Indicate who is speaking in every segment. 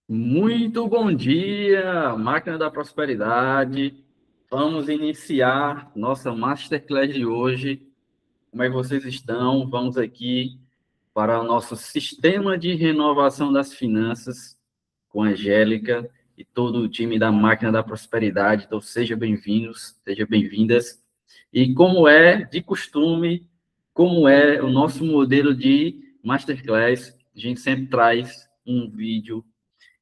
Speaker 1: Muito bom dia, máquina da prosperidade. Vamos iniciar nossa Masterclass de hoje. Como é que vocês estão? Vamos aqui para o nosso sistema de renovação das finanças com a Angélica e todo o time da máquina da prosperidade. Então, sejam bem-vindos, sejam bem-vindas. E como é de costume, como é o nosso modelo de Masterclass, a gente sempre traz um vídeo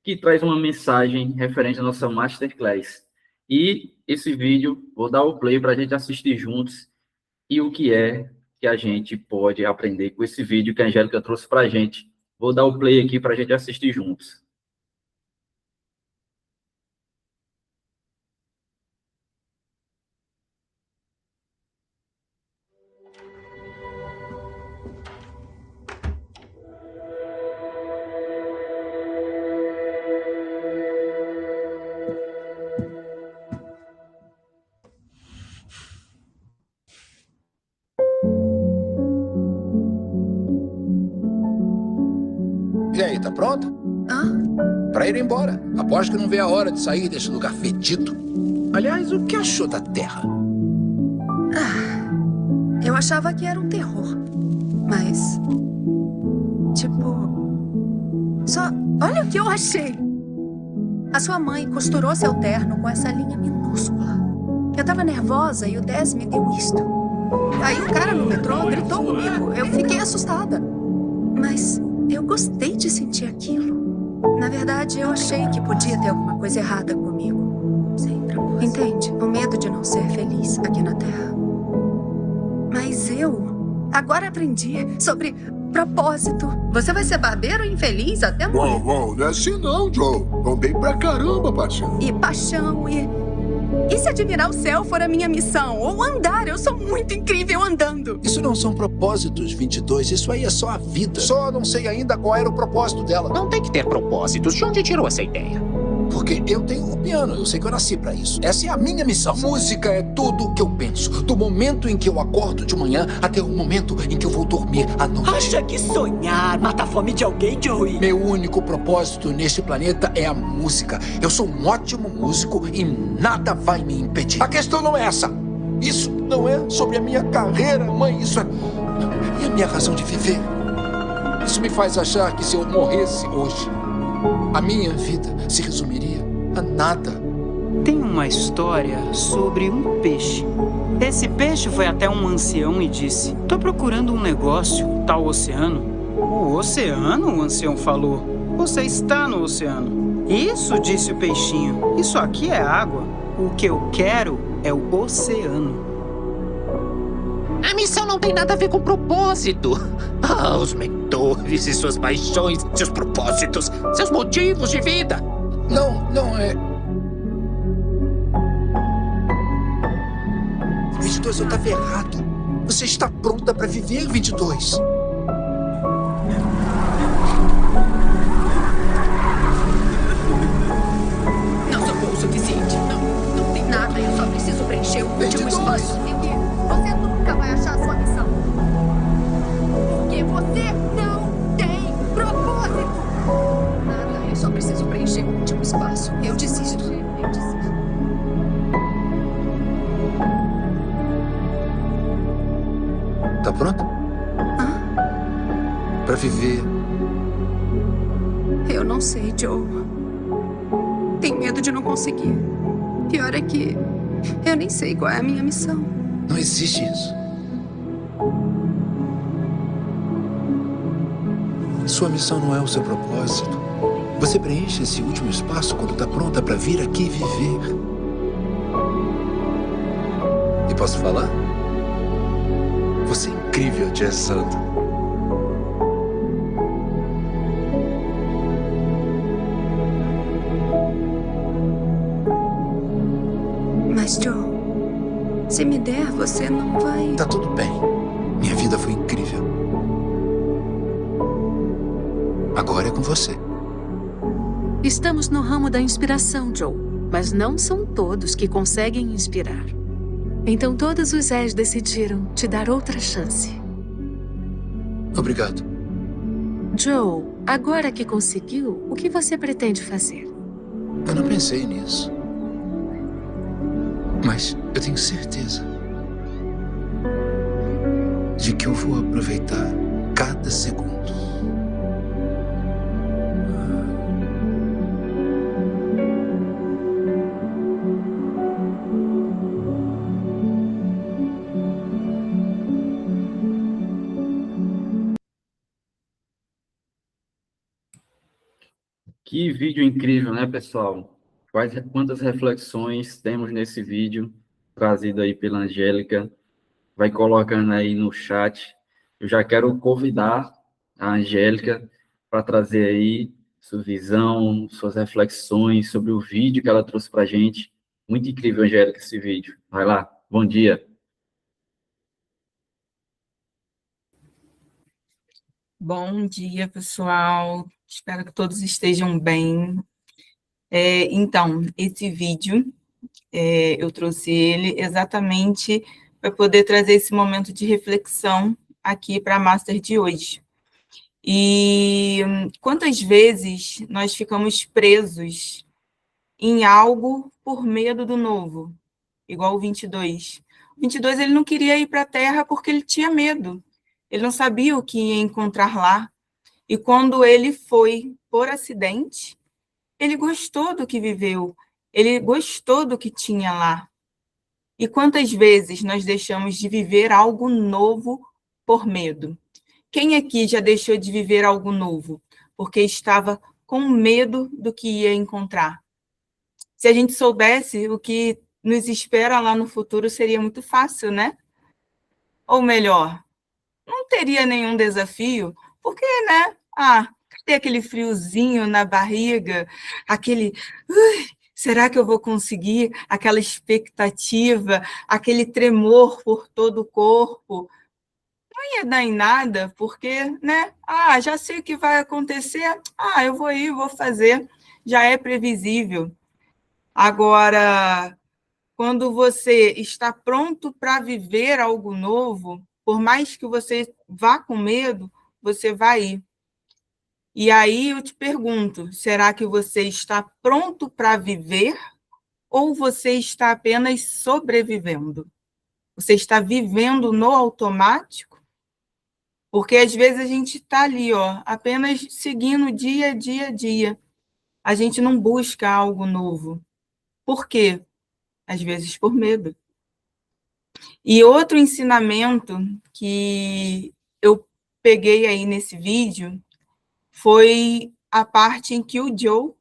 Speaker 1: que traz uma mensagem referente à nossa Masterclass. E esse vídeo, vou dar o play para a gente assistir juntos e o que é que a gente pode aprender com esse vídeo que a Angélica trouxe para a gente. Vou dar o play aqui para a gente assistir juntos.
Speaker 2: E aí, tá pronta?
Speaker 3: Hã?
Speaker 2: Pra ir embora. Aposto que não vê a hora de sair desse lugar fedido. Aliás, o que achou da Terra?
Speaker 3: Eu achava que era um terror. Mas. Só. Olha o que eu achei! A sua mãe costurou seu terno com essa linha minúscula. Eu tava nervosa e o Dez me deu isto. Aí o cara no metrô gritou comigo. Eu fiquei assustada. Mas eu gostei de sentir aquilo. Na verdade, eu achei que podia ter alguma coisa errada comigo. Sem propósito. Entende? O medo de não ser feliz aqui na Terra. Mas eu agora aprendi sobre propósito. Você vai ser barbeiro infeliz até morrer.
Speaker 4: Uau, não é assim não, Joe. Vão bem pra caramba, parceiro.
Speaker 3: E paixão E se admirar o céu for a minha missão? Ou andar? Eu sou muito incrível andando.
Speaker 2: Isso não são propósitos, 22. Isso aí é só a vida. Só não sei ainda qual era o propósito dela.
Speaker 5: Não tem que ter propósitos. De onde tirou essa ideia?
Speaker 2: Porque eu tenho um piano. Eu sei que eu nasci pra isso. Essa é a minha missão. Música é tudo o que eu penso. Do momento em que eu acordo de manhã até o momento em que eu vou dormir à noite.
Speaker 6: Acha que sonhar mata a fome de alguém, Joey?
Speaker 2: Meu único propósito neste planeta é a música. Eu sou um ótimo músico e nada vai me impedir. A questão não é essa. Isso não é sobre a minha carreira, mãe. Isso é a minha razão de viver. Isso me faz achar que se eu morresse hoje, a minha vida se resumiria a nada.
Speaker 6: Tem uma história sobre um peixe. Esse peixe foi até um ancião e disse: "Tô procurando um negócio, tal oceano." "O oceano?" o ancião falou. "Você está no oceano." "Isso", disse o peixinho. "Isso aqui é água. O que eu quero é o oceano."
Speaker 5: A missão não tem nada a ver com propósito. Os mentores e suas paixões, seus propósitos, seus motivos de vida.
Speaker 2: Não é... 22, eu estava errado. Você está pronta para viver, 22.
Speaker 3: Não sou bom o suficiente. Não tem nada. Eu só preciso preencher o último
Speaker 2: 22.
Speaker 3: espaço. Você nunca vai achar a sua missão. Porque você não tem propósito. Nada. Eu só preciso preencher o último espaço. Eu desisto.
Speaker 2: Tá pronta? Para viver.
Speaker 3: Eu não sei, Joe. Tenho medo de não conseguir. Pior é que eu nem sei qual é a minha missão.
Speaker 2: Não existe isso. Sua missão não é o seu propósito. Você preenche esse último espaço quando está pronta para vir aqui viver. E posso falar? Você é incrível, Tia Santa.
Speaker 3: Mas, Joe, se me der, você não vai...
Speaker 2: Tá tudo bem. Minha vida foi incrível. Agora é com você.
Speaker 7: Estamos no ramo da inspiração, Joe. Mas não são todos que conseguem inspirar. Então todos os Zés decidiram te dar outra chance.
Speaker 2: Obrigado.
Speaker 7: Joe, Agora que conseguiu, o que você pretende fazer?
Speaker 2: Eu não pensei nisso. Mas eu tenho certeza de que eu vou aproveitar cada segundo.
Speaker 1: Que vídeo incrível, né, pessoal? Quantas reflexões temos nesse vídeo, trazido aí pela Angélica. Vai colocando aí no chat. Eu já quero convidar a Angélica para trazer aí sua visão, suas reflexões sobre o vídeo que ela trouxe para a gente. Muito incrível, Angélica, esse vídeo. Vai lá, bom dia.
Speaker 8: Bom dia, pessoal. Espero que todos estejam bem. Então, esse vídeo, eu trouxe ele exatamente para poder trazer esse momento de reflexão aqui para a Master de hoje. E quantas vezes nós ficamos presos em algo por medo do novo? Igual o 22. O 22, ele não queria ir para a Terra porque ele tinha medo. Ele não sabia o que ia encontrar lá. E quando ele foi por acidente, ele gostou do que viveu, ele gostou do que tinha lá. E quantas vezes nós deixamos de viver algo novo por medo? Quem aqui já deixou de viver algo novo porque estava com medo do que ia encontrar? Se a gente soubesse o que nos espera lá no futuro, seria muito fácil, né? Ou melhor, não teria nenhum desafio, porque, né? Cadê aquele friozinho na barriga? Aquele, será que eu vou conseguir? Aquela expectativa, aquele tremor por todo o corpo. Não ia dar em nada, porque, né? Já sei o que vai acontecer. Eu vou ir, vou fazer. Já é previsível. Agora, quando você está pronto para viver algo novo, por mais que você vá com medo, você vai ir. E aí eu te pergunto, será que você está pronto para viver ou você está apenas sobrevivendo? Você está vivendo no automático? Porque às vezes a gente está ali, apenas seguindo dia a dia a dia. A gente não busca algo novo. Por quê? Às vezes por medo. E outro ensinamento que eu peguei aí nesse vídeo foi a parte em que o Joe,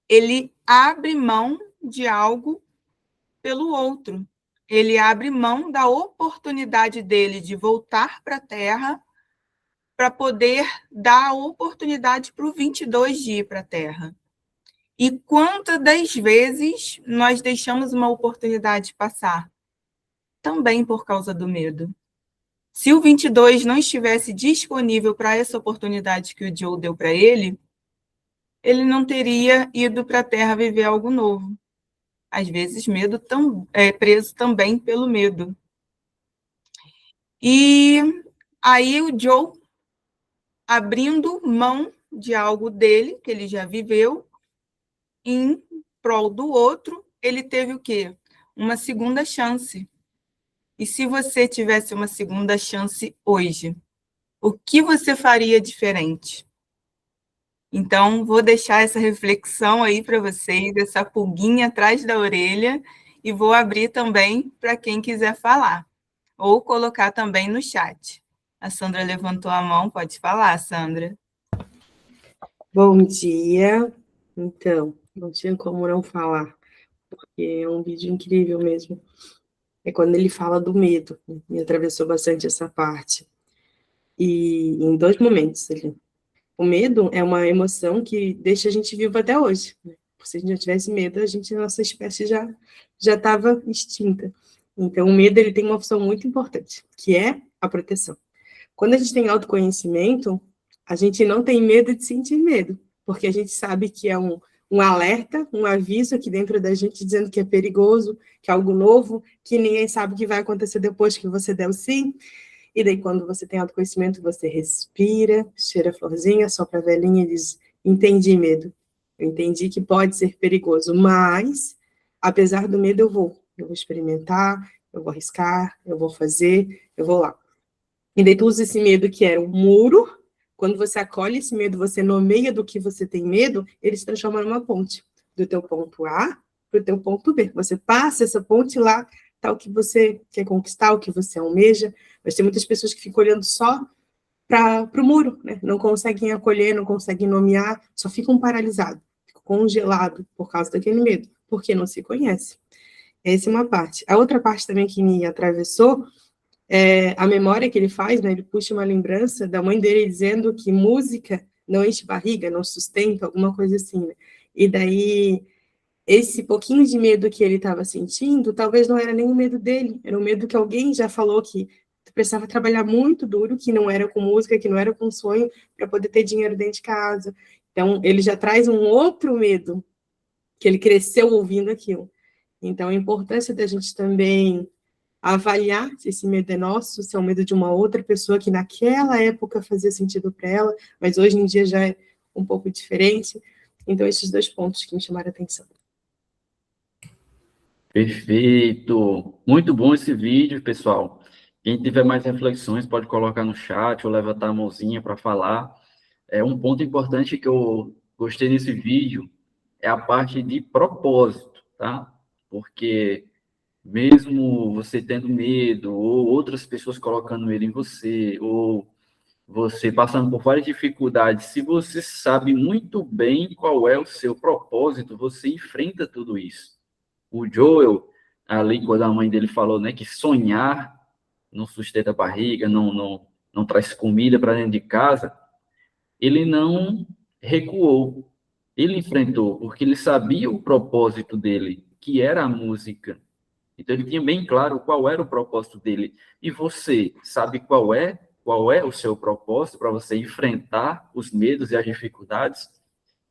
Speaker 8: ele abre mão de algo pelo outro. Ele abre mão da oportunidade dele de voltar para a Terra para poder dar a oportunidade para o 22 de ir para a Terra. E quantas das vezes nós deixamos uma oportunidade passar? Também por causa do medo. Se o 22 não estivesse disponível para essa oportunidade que o Joe deu para ele não teria ido para a Terra viver algo novo. Às vezes, preso também pelo medo. E aí o Joe, abrindo mão de algo dele, que ele já viveu, em prol do outro, ele teve o quê? Uma segunda chance. E se você tivesse uma segunda chance hoje, o que você faria diferente? Então, vou deixar essa reflexão aí para vocês, essa pulguinha atrás da orelha, e vou abrir também para quem quiser falar, ou colocar também no chat. A Sandra levantou a mão, pode falar, Sandra.
Speaker 9: Bom dia. Então, não tinha como não falar, porque é um vídeo incrível mesmo. É quando ele fala do medo, me atravessou bastante essa parte. E em dois momentos ali. O medo é uma emoção que deixa a gente vivo até hoje. Se a gente não tivesse medo, nossa espécie já estava extinta. Então, o medo ele tem uma função muito importante, que é a proteção. Quando a gente tem autoconhecimento, a gente não tem medo de sentir medo, porque a gente sabe que é um alerta, um aviso aqui dentro da gente dizendo que é perigoso, que é algo novo, que ninguém sabe o que vai acontecer depois que você der o sim. E daí, quando você tem autoconhecimento, você respira, cheira a florzinha, sopra a velhinha e diz, entendi medo. Eu entendi que pode ser perigoso, mas, apesar do medo, eu vou experimentar, eu vou arriscar, eu vou fazer, eu vou lá. E daí tu usa esse medo que era um muro, quando você acolhe esse medo, você nomeia do que você tem medo, ele se transforma numa ponte, do teu ponto A para o teu ponto B. Você passa essa ponte lá, tá o que você quer conquistar, o que você almeja, mas tem muitas pessoas que ficam olhando só para o muro, né? Não conseguem acolher, não conseguem nomear, só ficam paralisados, ficam congelados por causa daquele medo, porque não se conhece. Essa é uma parte. A outra parte também que me atravessou é a memória que ele faz, né? Ele puxa uma lembrança da mãe dele dizendo que música não enche barriga, não sustenta, alguma coisa assim, né? E daí, esse pouquinho de medo que ele estava sentindo, talvez não era nem o medo dele, era o medo que alguém já falou que precisava trabalhar muito duro, que não era com música, que não era com sonho, para poder ter dinheiro dentro de casa. Então, ele já traz um outro medo, que ele cresceu ouvindo aquilo. Então, a importância da gente também avaliar se esse medo é nosso, se é o medo de uma outra pessoa que naquela época fazia sentido para ela, mas hoje em dia já é um pouco diferente. Então, esses 2 pontos que me chamaram a atenção.
Speaker 1: Perfeito. Muito bom esse vídeo, pessoal. Quem tiver mais reflexões pode colocar no chat ou levantar a mãozinha para falar. Um ponto importante que eu gostei nesse vídeo é a parte de propósito, tá? Porque mesmo você tendo medo, ou outras pessoas colocando medo em você, ou você passando por várias dificuldades, se você sabe muito bem qual é o seu propósito, você enfrenta tudo isso. O Joel, ali, quando a mãe dele falou, né, que sonhar não sustenta a barriga, não traz comida para dentro de casa, ele não recuou. Ele enfrentou, porque ele sabia o propósito dele, que era a música. Então, ele tinha bem claro qual era o propósito dele. E você sabe qual é o seu propósito para você enfrentar os medos e as dificuldades?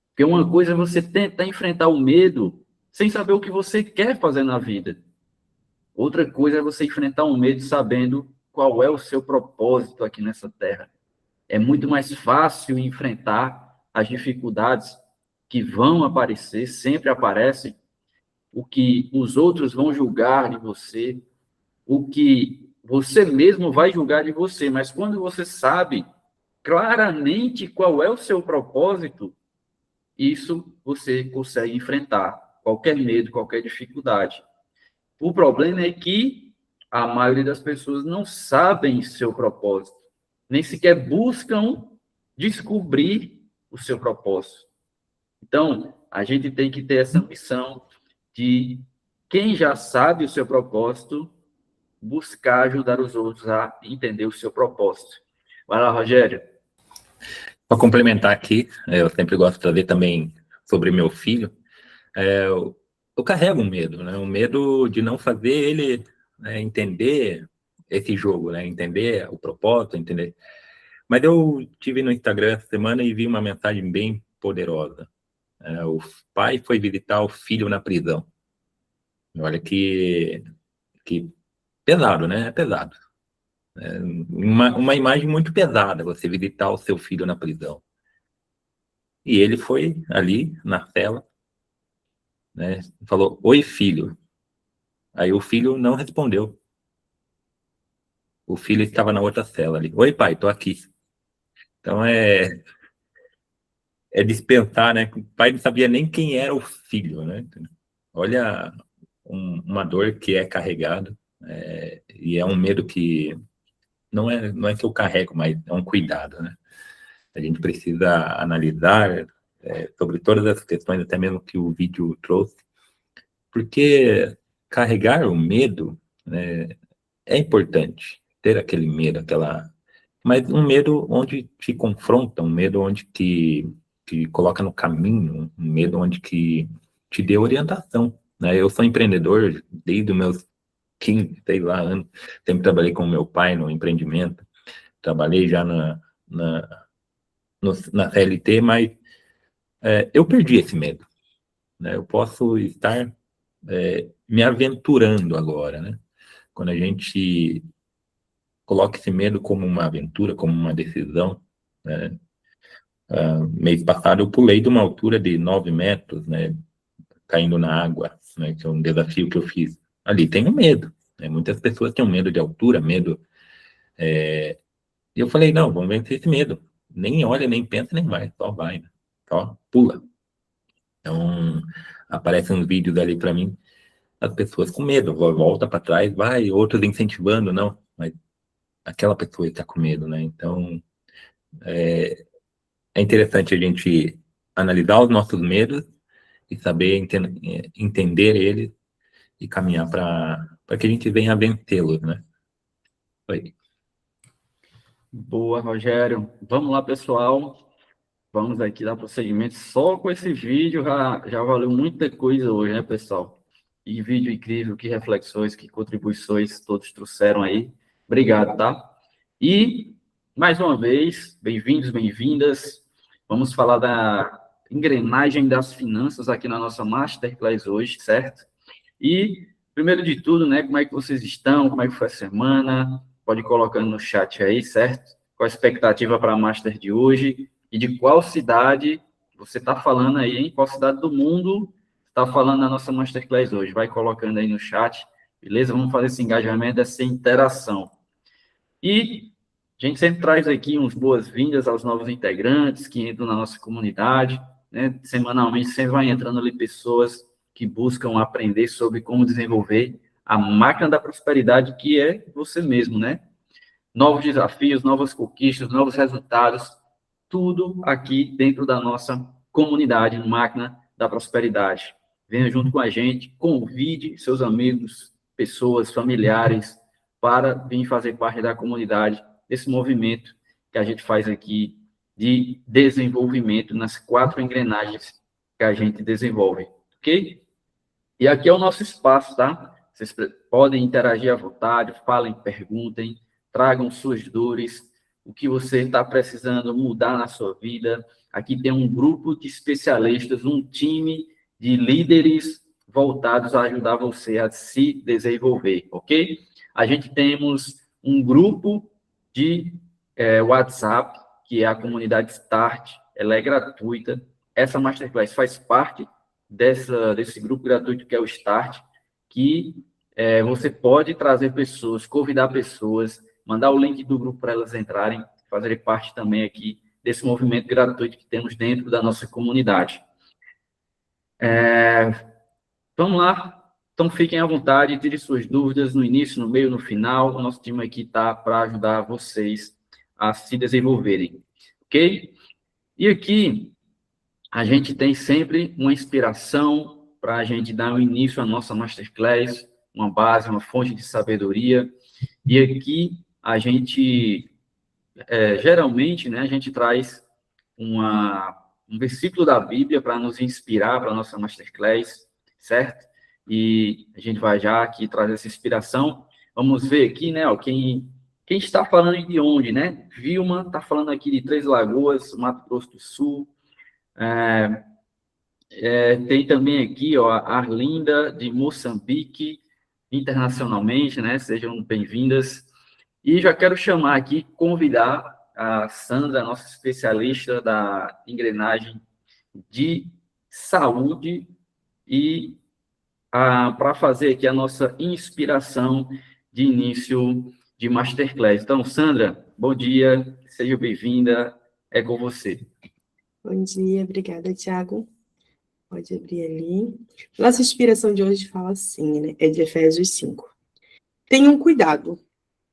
Speaker 1: Porque uma coisa é você tentar enfrentar o medo sem saber o que você quer fazer na vida. Outra coisa é você enfrentar um medo sabendo qual é o seu propósito aqui nessa terra. É muito mais fácil enfrentar as dificuldades que vão aparecer, sempre aparecem, o que os outros vão julgar de você, o que você mesmo vai julgar de você, mas quando você sabe claramente qual é o seu propósito, isso você consegue enfrentar qualquer medo, qualquer dificuldade. O problema é que a maioria das pessoas não sabem seu propósito, nem sequer buscam descobrir o seu propósito. Então, a gente tem que ter essa missão de quem já sabe o seu propósito, buscar ajudar os outros a entender o seu propósito. Vai lá, Rogério.
Speaker 10: Para complementar aqui, eu sempre gosto de trazer também sobre meu filho, eu carrego um medo, né? O medo de não fazer ele entender esse jogo, né? Entender o propósito, entender. Mas eu tive no Instagram essa semana e vi uma mensagem bem poderosa. O pai foi visitar o filho na prisão. Olha que pesado, né? É pesado. Uma imagem muito pesada, você visitar o seu filho na prisão. E ele foi ali na cela, né? Falou, oi, filho. Aí o filho não respondeu. O filho estava na outra cela ali. Oi, pai, tô aqui. Então é dispensar, né? O pai não sabia nem quem era o filho, né? Olha uma dor que é carregada, e é um medo que não é que eu carrego, mas é um cuidado, né? A gente precisa analisar sobre todas as questões, até mesmo que o vídeo trouxe, porque carregar o medo é importante, ter aquele medo, mas um medo onde te confronta, um medo onde te coloca no caminho, um medo onde que te dê orientação, né? Eu sou empreendedor desde os meus 15, sei lá, anos, sempre trabalhei com meu pai no empreendimento, trabalhei já na CLT, mas eu perdi esse medo, né? Eu posso estar me aventurando agora, né? Quando a gente coloque esse medo como uma aventura, como uma decisão, né? Mês passado eu pulei de uma altura de 9 metros, né? Caindo na água, né? Que é um desafio que eu fiz. Ali tem um medo, né? Muitas pessoas têm um medo de altura, medo... E eu falei, não, vamos vencer esse medo. Nem olha, nem pensa, nem vai, só vai, né? Só pula. Então, aparecem uns vídeos ali para mim, as pessoas com medo, volta para trás, vai, outros incentivando, não, mas aquela pessoa está com medo, né? Então, é interessante a gente analisar os nossos medos e saber entender eles e caminhar para que a gente venha a vencê-los, né? Foi.
Speaker 1: Boa, Rogério. Vamos lá, pessoal. Vamos aqui dar prosseguimento. Só com esse vídeo já valeu muita coisa hoje, né, pessoal? E vídeo incrível, que reflexões, que contribuições todos trouxeram aí. Obrigado, tá? E, mais uma vez, bem-vindos, bem-vindas. Vamos falar da engrenagem das finanças aqui na nossa Masterclass hoje, certo? E, primeiro de tudo, né, como é que vocês estão? Como é que foi a semana? Pode ir colocando no chat aí, certo? Qual a expectativa para a Master de hoje? E de qual cidade você está falando aí, hein? Qual cidade do mundo está falando na nossa Masterclass hoje? Vai colocando aí no chat, beleza? Vamos fazer esse engajamento, essa interação. E a gente sempre traz aqui uns boas-vindas aos novos integrantes que entram na nossa comunidade, né? Semanalmente sempre vai entrando ali pessoas que buscam aprender sobre como desenvolver a máquina da prosperidade, que é você mesmo, né? Novos desafios, novas conquistas, novos resultados, tudo aqui dentro da nossa comunidade, Máquina da Prosperidade. Venha junto com a gente, convide seus amigos, pessoas, familiares, para vir fazer parte da comunidade, desse movimento que a gente faz aqui de desenvolvimento nas 4 engrenagens que a gente desenvolve, ok? E aqui é o nosso espaço, tá? Vocês podem interagir à vontade, falem, perguntem, tragam suas dores, o que você está precisando mudar na sua vida. Aqui tem um grupo de especialistas, um time de líderes voltados a ajudar você a se desenvolver, ok? A gente temos um grupo de WhatsApp, que é a comunidade Start, ela é gratuita. Essa Masterclass faz parte desse grupo gratuito que é o Start, que você pode trazer pessoas, convidar pessoas, mandar o link do grupo para elas entrarem, fazerem parte também aqui desse movimento gratuito que temos dentro da nossa comunidade. Vamos lá, então fiquem à vontade, tirem suas dúvidas no início, no meio, no final. O nosso time aqui está para ajudar vocês a se desenvolverem, ok? E aqui a gente tem sempre uma inspiração para a gente dar um início à nossa Masterclass, uma base, uma fonte de sabedoria. E aqui a gente, geralmente, né, a gente traz um versículo da Bíblia para nos inspirar para a nossa Masterclass, certo? E a gente vai já aqui trazer essa inspiração. Vamos ver aqui, né, ó, quem está falando de onde, né? Vilma está falando aqui de Três Lagoas, Mato Grosso do Sul. Tem também aqui, ó, a Arlinda, de Moçambique, internacionalmente, né? Sejam bem-vindas. E já quero chamar aqui, convidar a Sandra, nossa especialista da engrenagem de saúde, e para fazer aqui a nossa inspiração de início de Masterclass. Então, Sandra, bom dia, seja bem-vinda, é com você.
Speaker 9: Bom dia, obrigada, Thiago. Pode abrir ali. Nossa inspiração de hoje fala assim, né? É de Efésios 5. Tenham cuidado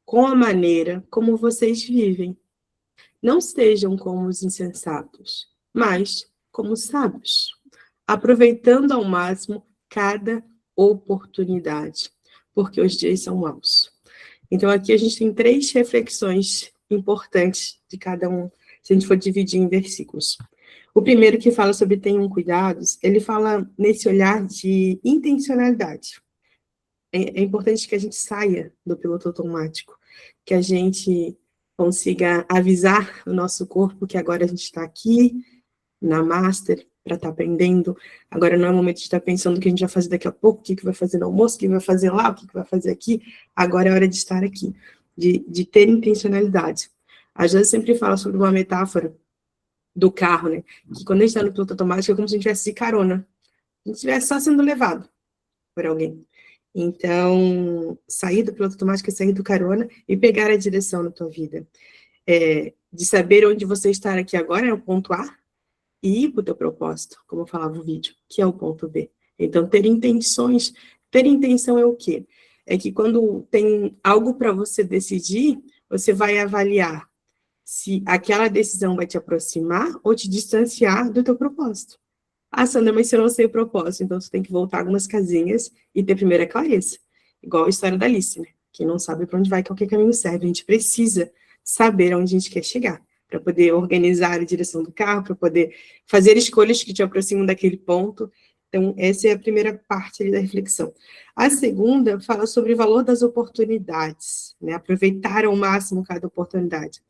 Speaker 9: com a maneira como vocês vivem. Não sejam como os insensatos, mas como sábios, aproveitando ao máximo cada oportunidade, porque os dias são maus. Então, aqui a gente tem 3 reflexões importantes de cada um, se a gente for dividir em versículos. O primeiro, que fala sobre tenham cuidados, ele fala nesse olhar de intencionalidade. É importante que a gente saia do piloto automático, que a gente consiga avisar o nosso corpo que agora a gente está aqui, na Master, para estar aprendendo. Agora não é o momento de estar pensando o que a gente vai fazer daqui a pouco, o que vai fazer no almoço, o que vai fazer lá, o que vai fazer aqui. Agora é hora de estar aqui. de ter intencionalidade. A Jane sempre fala sobre uma metáfora do carro, né? Que quando a gente está no piloto automático é como se a gente estivesse de carona. A gente estivesse só sendo levado por alguém. Então, sair do piloto automático é sair do carona e pegar a direção na tua vida. De saber onde você está aqui agora é o ponto A e ir para o teu propósito, como eu falava no vídeo, que é o ponto B. Então, ter intenções. Ter intenção é o quê? É que quando tem algo para você decidir, você vai avaliar se aquela decisão vai te aproximar ou te distanciar do teu propósito. Ah, Sandra, mas se eu não sei o propósito, então você tem que voltar algumas casinhas e ter primeiro a clareza. Igual a história da Alice, né? Quem não sabe para onde vai, qualquer caminho serve. A gente precisa saber onde a gente quer chegar, para poder organizar a direção do carro, para poder fazer escolhas que te aproximam daquele ponto. Então, essa é a primeira parte ali da reflexão. A segunda fala sobre o valor das oportunidades, né? Aproveitar ao máximo cada oportunidade.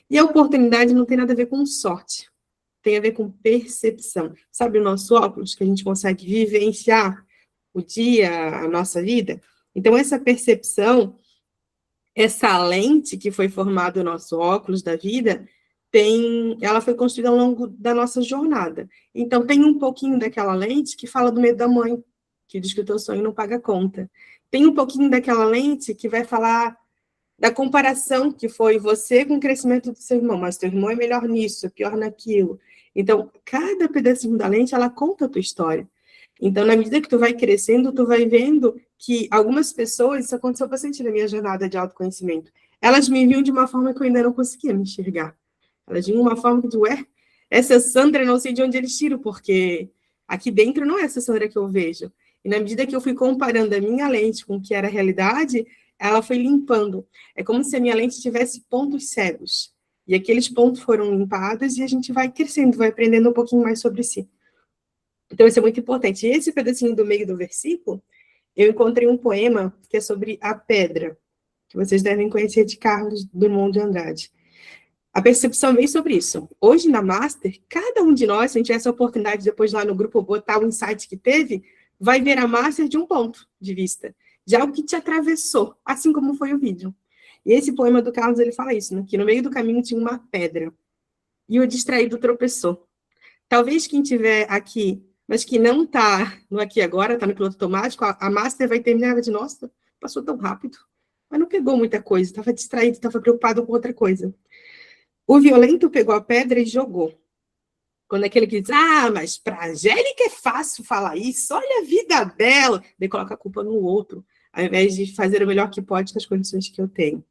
Speaker 9: E a oportunidade não tem nada a ver com sorte, tem a ver com percepção. Sabe o nosso óculos, que a gente consegue vivenciar o dia, a nossa vida? Então, essa percepção, essa lente que foi formada no nosso óculos da vida, ela foi construída ao longo da nossa jornada. Então, tem um pouquinho daquela lente que fala do medo da mãe, que diz que o teu sonho não paga conta. Tem um pouquinho daquela lente que vai falar da comparação que foi você com o crescimento do seu irmão, mas teu irmão é melhor nisso, é pior naquilo. Então, cada pedacinho da lente, ela conta a tua história. Então, na medida que tu vai crescendo, tu vai vendo que algumas pessoas, isso aconteceu bastante na minha jornada de autoconhecimento, elas me viam de uma forma que eu ainda não conseguia me enxergar. Elas viam de uma forma que, essa Sandra, não sei de onde eles tiram, porque aqui dentro não é essa Sandra que eu vejo. E na medida que eu fui comparando a minha lente com o que era a realidade, ela foi limpando. É como se a minha lente tivesse pontos cegos. E aqueles pontos foram limpados e a gente vai crescendo, vai aprendendo um pouquinho mais sobre si. Então, isso é muito importante. E esse pedacinho do meio do versículo, eu encontrei um poema que é sobre a pedra, que vocês devem conhecer, de Carlos Drummond de Andrade. A percepção veio sobre isso. Hoje, na Master, cada um de nós, se a gente tiver essa oportunidade depois lá no grupo botar o insight que teve, vai ver a Master de um ponto de vista, de algo que te atravessou, assim como foi o vídeo. E esse poema do Carlos, ele fala isso, né? Que no meio do caminho tinha uma pedra, e o distraído tropeçou. Talvez quem estiver aqui, mas que não está no aqui agora, está no piloto automático, a Master vai terminar de, nossa, passou tão rápido, mas não pegou muita coisa, estava distraído, estava preocupado com outra coisa. O violento pegou a pedra e jogou. Quando aquele que diz, mas para a Angélica é fácil falar isso, olha a vida dela, daí coloca a culpa no outro, ao invés de fazer o melhor que pode com as condições que eu tenho.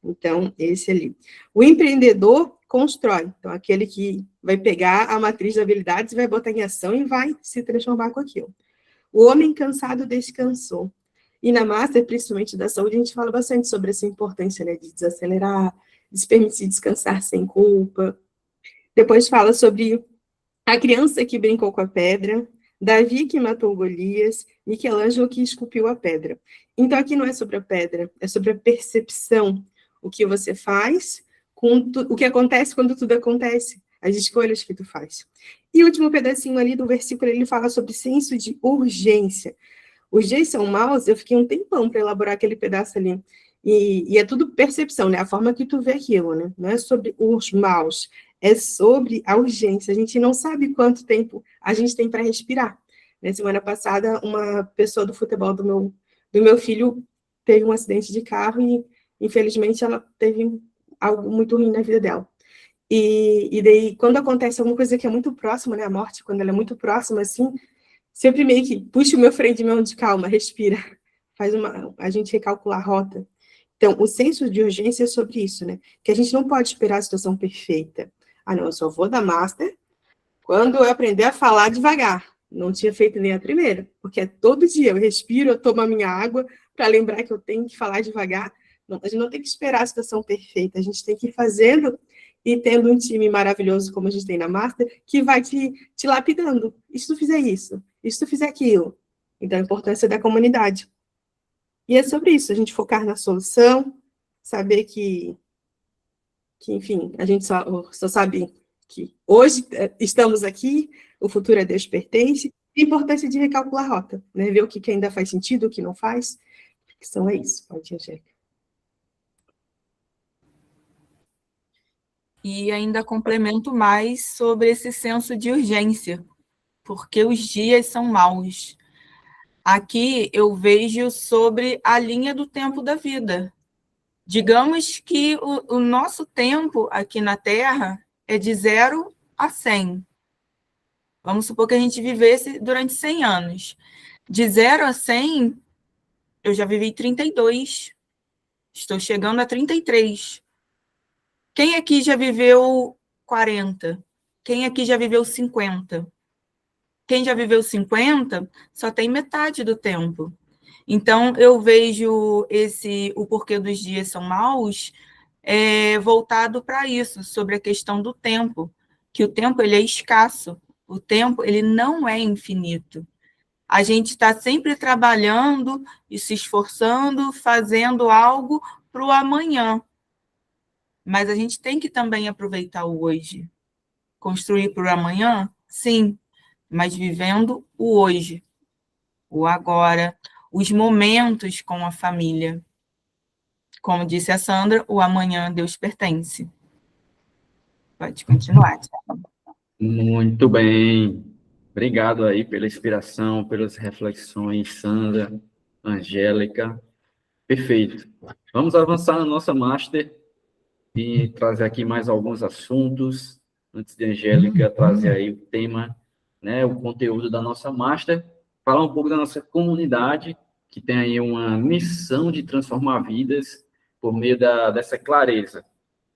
Speaker 9: Então, esse ali. O empreendedor constrói. Então, aquele que vai pegar a matriz de habilidades, vai botar em ação e vai se transformar com aquilo. O homem cansado descansou. E na Master, principalmente da saúde, a gente fala bastante sobre essa importância, né, de desacelerar, de se permitir descansar sem culpa. Depois fala sobre a criança que brincou com a pedra, Davi que matou Golias, Michelangelo que esculpiu a pedra. Então, aqui não é sobre a pedra, é sobre a percepção, o que você faz, o que acontece quando tudo acontece, as escolhas que tu faz. E o último pedacinho ali do versículo, ele fala sobre senso de urgência. O Jason Mouse, eu fiquei um tempão para elaborar aquele pedaço ali. E é tudo percepção, né? A forma que tu vê aquilo, né? Não é sobre os maus, é sobre a urgência. A gente não sabe quanto tempo a gente tem para respirar. Na semana passada, uma pessoa do futebol do meu filho teve um acidente de carro e, infelizmente, ela teve algo muito ruim na vida dela. E daí, quando acontece alguma coisa que é muito próxima, né? A morte, quando ela é muito próxima, assim, sempre meio que puxa o meu freio de mão de calma, respira, a gente recalcular a rota. Então, o senso de urgência é sobre isso, né? Que a gente não pode esperar a situação perfeita. Não, eu só vou dar Master quando eu aprender a falar devagar. Não tinha feito nem a primeira, porque é todo dia eu respiro, eu tomo a minha água para lembrar que eu tenho que falar devagar. Não, a gente não tem que esperar a situação perfeita, a gente tem que ir fazendo e tendo um time maravilhoso como a gente tem na Master, que vai te lapidando. E se tu fizer isso? E se tu fizer aquilo? Então, a importância da comunidade. E é sobre isso, a gente focar na solução, saber que enfim, a gente só sabe que hoje estamos aqui, o futuro a Deus pertence, e a importância de recalcular a rota, né? Ver o que ainda faz sentido, o que não faz. Então é isso, pode ir, Angélica.
Speaker 8: E ainda complemento mais sobre esse senso de urgência, porque os dias são maus. Aqui eu vejo sobre a linha do tempo da vida. Digamos que o nosso tempo aqui na Terra é de 0 a 100. Vamos supor que a gente vivesse durante 100 anos. De 0 a 100, eu já vivi 32. Estou chegando a 33. Quem aqui já viveu 40? Quem aqui já viveu 50? Quem já viveu 50 só tem metade do tempo. Então, eu vejo o porquê dos dias são maus voltado para isso, sobre a questão do tempo, que o tempo ele é escasso, o tempo ele não é infinito. A gente está sempre trabalhando e se esforçando, fazendo algo para o amanhã. Mas a gente tem que também aproveitar o hoje. Construir para o amanhã? Sim, mas vivendo o hoje, o agora, os momentos com a família. Como disse a Sandra, o amanhã Deus pertence. Pode continuar, Thiago.
Speaker 1: Muito bem. Obrigado aí pela inspiração, pelas reflexões, Sandra, Angélica. Perfeito. Vamos avançar na nossa Master e trazer aqui mais alguns assuntos, antes de Angélica trazer aí o tema, né, o conteúdo da nossa Master, falar um pouco da nossa comunidade, que tem aí uma missão de transformar vidas por meio dessa clareza,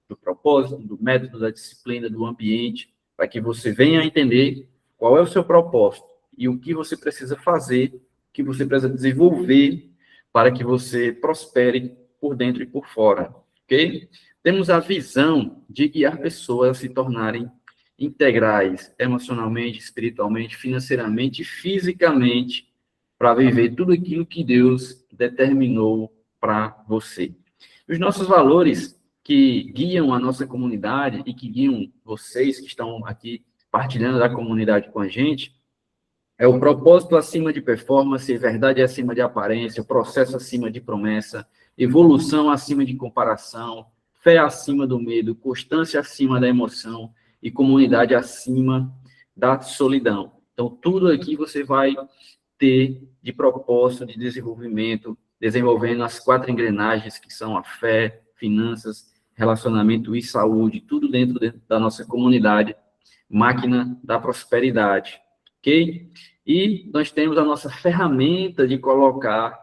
Speaker 1: do propósito, do método, da disciplina, do ambiente, para que você venha a entender qual é o seu propósito e o que você precisa fazer, o que você precisa desenvolver para que você prospere por dentro e por fora, ok? Temos a visão de guiar pessoas a se tornarem integrais, emocionalmente, espiritualmente, financeiramente e fisicamente, para viver tudo aquilo que Deus determinou para você. Os nossos valores que guiam a nossa comunidade e que guiam vocês que estão aqui partilhando da comunidade com a gente, é o propósito acima de performance, verdade acima de aparência, processo acima de promessa, evolução acima de comparação, fé acima do medo, constância acima da emoção e comunidade acima da solidão. Então, tudo aqui você vai ter de propósito de desenvolvimento, desenvolvendo as 4 engrenagens que são a fé, finanças, relacionamento e saúde, tudo dentro da nossa comunidade, máquina da prosperidade, ok? E nós temos a nossa ferramenta de colocar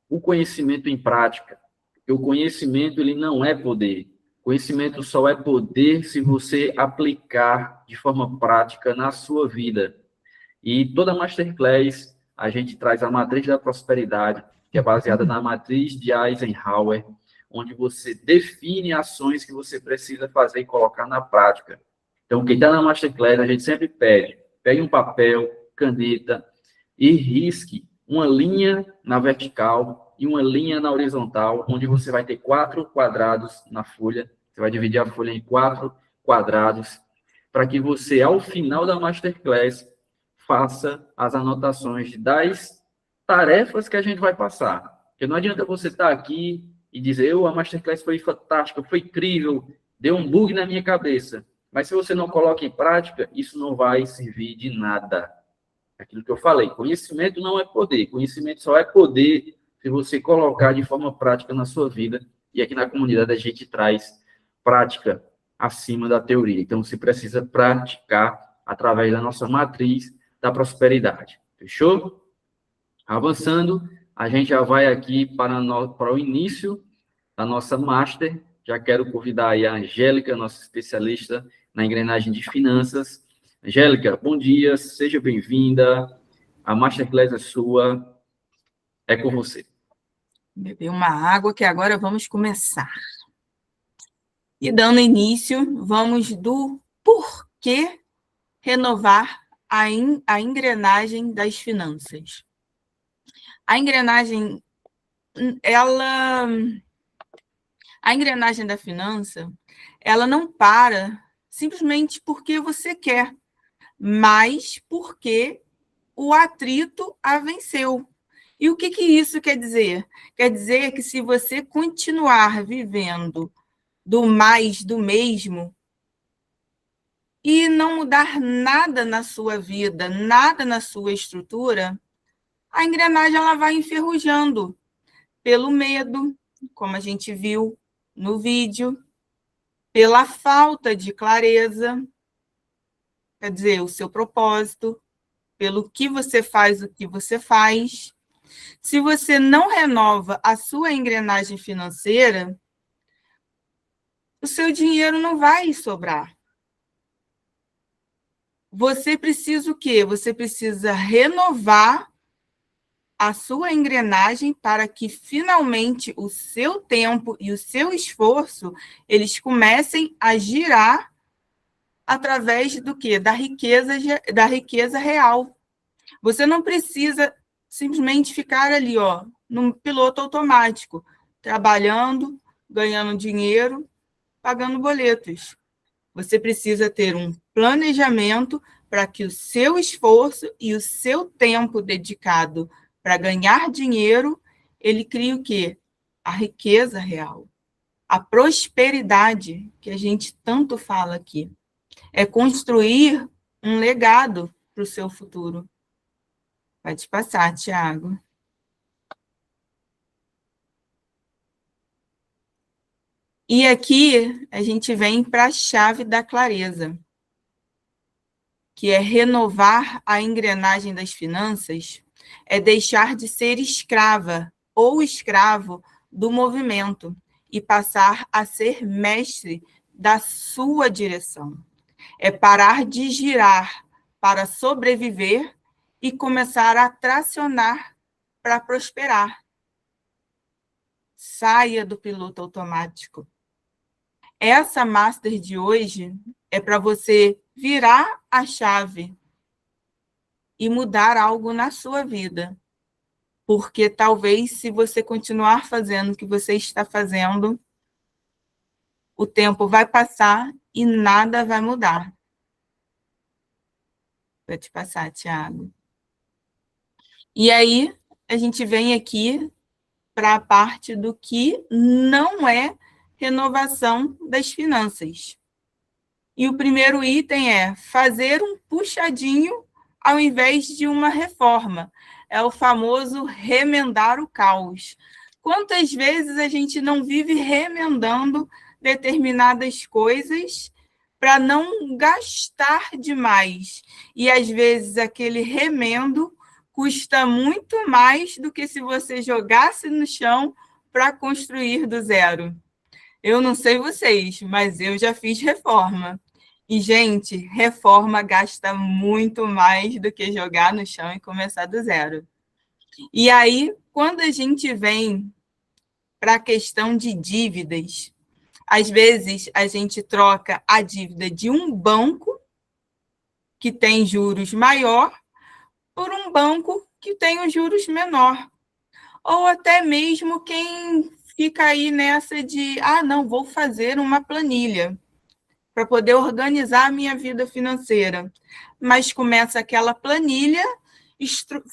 Speaker 1: o conhecimento em prática, porque o conhecimento ele não é poder, conhecimento só é poder se você aplicar de forma prática na sua vida. E toda Masterclass, a gente traz a matriz da prosperidade, que é baseada na matriz de Eisenhower, onde você define ações que você precisa fazer e colocar na prática. Então, quem está na Masterclass, a gente sempre pede, pegue um papel, caneta e risque uma linha na vertical e uma linha na horizontal, onde você vai ter 4 quadrados na folha. Você vai dividir a folha em 4 quadrados, para que você, ao final da Masterclass, faça as anotações das tarefas que a gente vai passar. Porque não adianta você estar aqui e dizer, a Masterclass foi fantástica, foi incrível, deu um bug na minha cabeça. Mas se você não coloca em prática, isso não vai servir de nada. Aquilo que eu falei, conhecimento não é poder. Conhecimento só é poder se você colocar de forma prática na sua vida. E aqui na comunidade a gente traz prática acima da teoria. Então, você precisa praticar através da nossa matriz da prosperidade. Fechou? Avançando, a gente já vai aqui para o início da nossa Master. Já quero convidar aí a Angélica, nossa especialista na engrenagem de finanças. Angélica, bom dia, seja bem-vinda. A Masterclass é sua. É com você.
Speaker 8: Beber uma água que agora vamos começar. E dando início, vamos do porquê renovar a engrenagem das finanças. A engrenagem, a engrenagem da finança, ela não para simplesmente porque você quer, mas porque o atrito a venceu. E o que isso quer dizer? Quer dizer que se você continuar vivendo do mais do mesmo, e não mudar nada na sua vida, nada na sua estrutura, a engrenagem ela vai enferrujando pelo medo, como a gente viu no vídeo, pela falta de clareza, quer dizer, o seu propósito, pelo que você faz, o que você faz. Se você não renova a sua engrenagem financeira, o seu dinheiro não vai sobrar. Você precisa o quê? Você precisa renovar a sua engrenagem para que finalmente o seu tempo e o seu esforço eles comecem a girar através do quê? Da riqueza real. Você não precisa simplesmente ficar ali, ó, num piloto automático, trabalhando, ganhando dinheiro, pagando boletos. Você precisa ter um planejamento para que o seu esforço e o seu tempo dedicado para ganhar dinheiro, ele crie o quê? A riqueza real. A prosperidade que a gente tanto fala aqui. É construir um legado para o seu futuro. Pode passar, Tiago. E aqui a gente vem para a chave da clareza, que é renovar a engrenagem das finanças, é deixar de ser escrava ou escravo do movimento e passar a ser mestre da sua direção. É parar de girar para sobreviver e começar a tracionar para prosperar. Saia do piloto automático. Essa master de hoje é para você virar a chave e mudar algo na sua vida. Porque talvez, se você continuar fazendo o que você está fazendo, o tempo vai passar e nada vai mudar. Vou te passar, Tiago. E aí, a gente vem aqui para a parte do que não é renovação das finanças. E o primeiro item é fazer um puxadinho ao invés de uma reforma. É o famoso remendar o caos. Quantas vezes a gente não vive remendando determinadas coisas para não gastar demais? E, às vezes, aquele remendo custa muito mais do que se você jogasse no chão para construir do zero. Eu não sei vocês, mas eu já fiz reforma. E, gente, reforma gasta muito mais do que jogar no chão e começar do zero. E aí, quando a gente vem para a questão de dívidas, às vezes a gente troca a dívida de um banco que tem juros maior por um banco que tem os juros menor. Ou até mesmo quem fica aí nessa de, não, vou fazer uma planilha para poder organizar a minha vida financeira. Mas começa aquela planilha,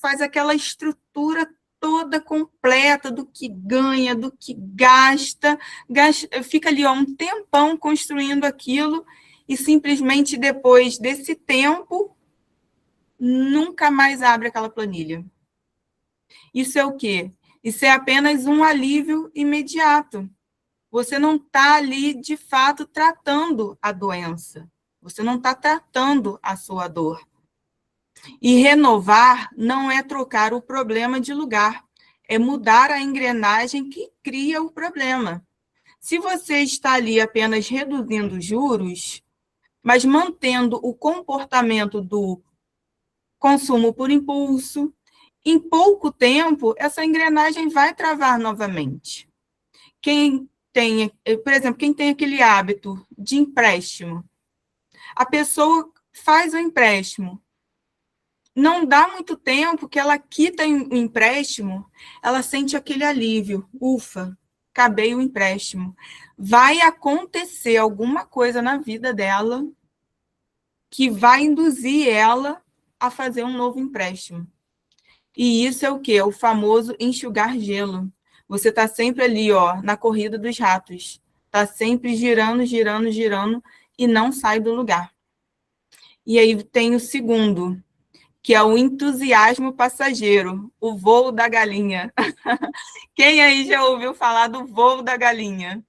Speaker 8: faz aquela estrutura toda completa do que ganha, do que gasta, fica ali um tempão construindo aquilo e simplesmente depois desse tempo nunca mais abre aquela planilha. Isso é o quê? Isso é apenas um alívio imediato. Você não está ali, de fato, tratando a doença. Você não está tratando a sua dor. E renovar não é trocar o problema de lugar. É mudar a engrenagem que cria o problema. Se você está ali apenas reduzindo juros, mas mantendo o comportamento do consumo por impulso, em pouco tempo, essa engrenagem vai travar novamente. Por exemplo, quem tem aquele hábito de empréstimo, a pessoa faz o empréstimo, não dá muito tempo que ela quita o empréstimo, ela sente aquele alívio, ufa, acabei o empréstimo. Vai acontecer alguma coisa na vida dela que vai induzir ela a fazer um novo empréstimo. E isso é o quê? O famoso enxugar gelo. Você está sempre ali, na corrida dos ratos. Está sempre girando, girando, girando e não sai do lugar. E aí tem o segundo, que é o entusiasmo passageiro, o voo da galinha. Quem aí já ouviu falar do voo da galinha?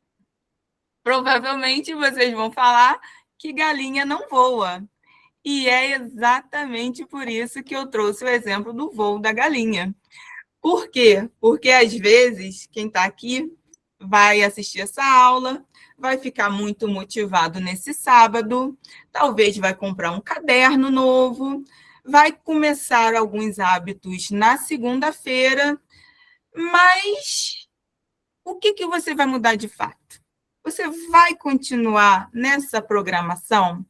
Speaker 8: Provavelmente vocês vão falar que galinha não voa. E é exatamente por isso que eu trouxe o exemplo do voo da galinha. Por quê? Porque, às vezes, quem está aqui vai assistir essa aula, vai ficar muito motivado nesse sábado, talvez vai comprar um caderno novo, vai começar alguns hábitos na segunda-feira, mas o que você vai mudar de fato? Você vai continuar nessa programação?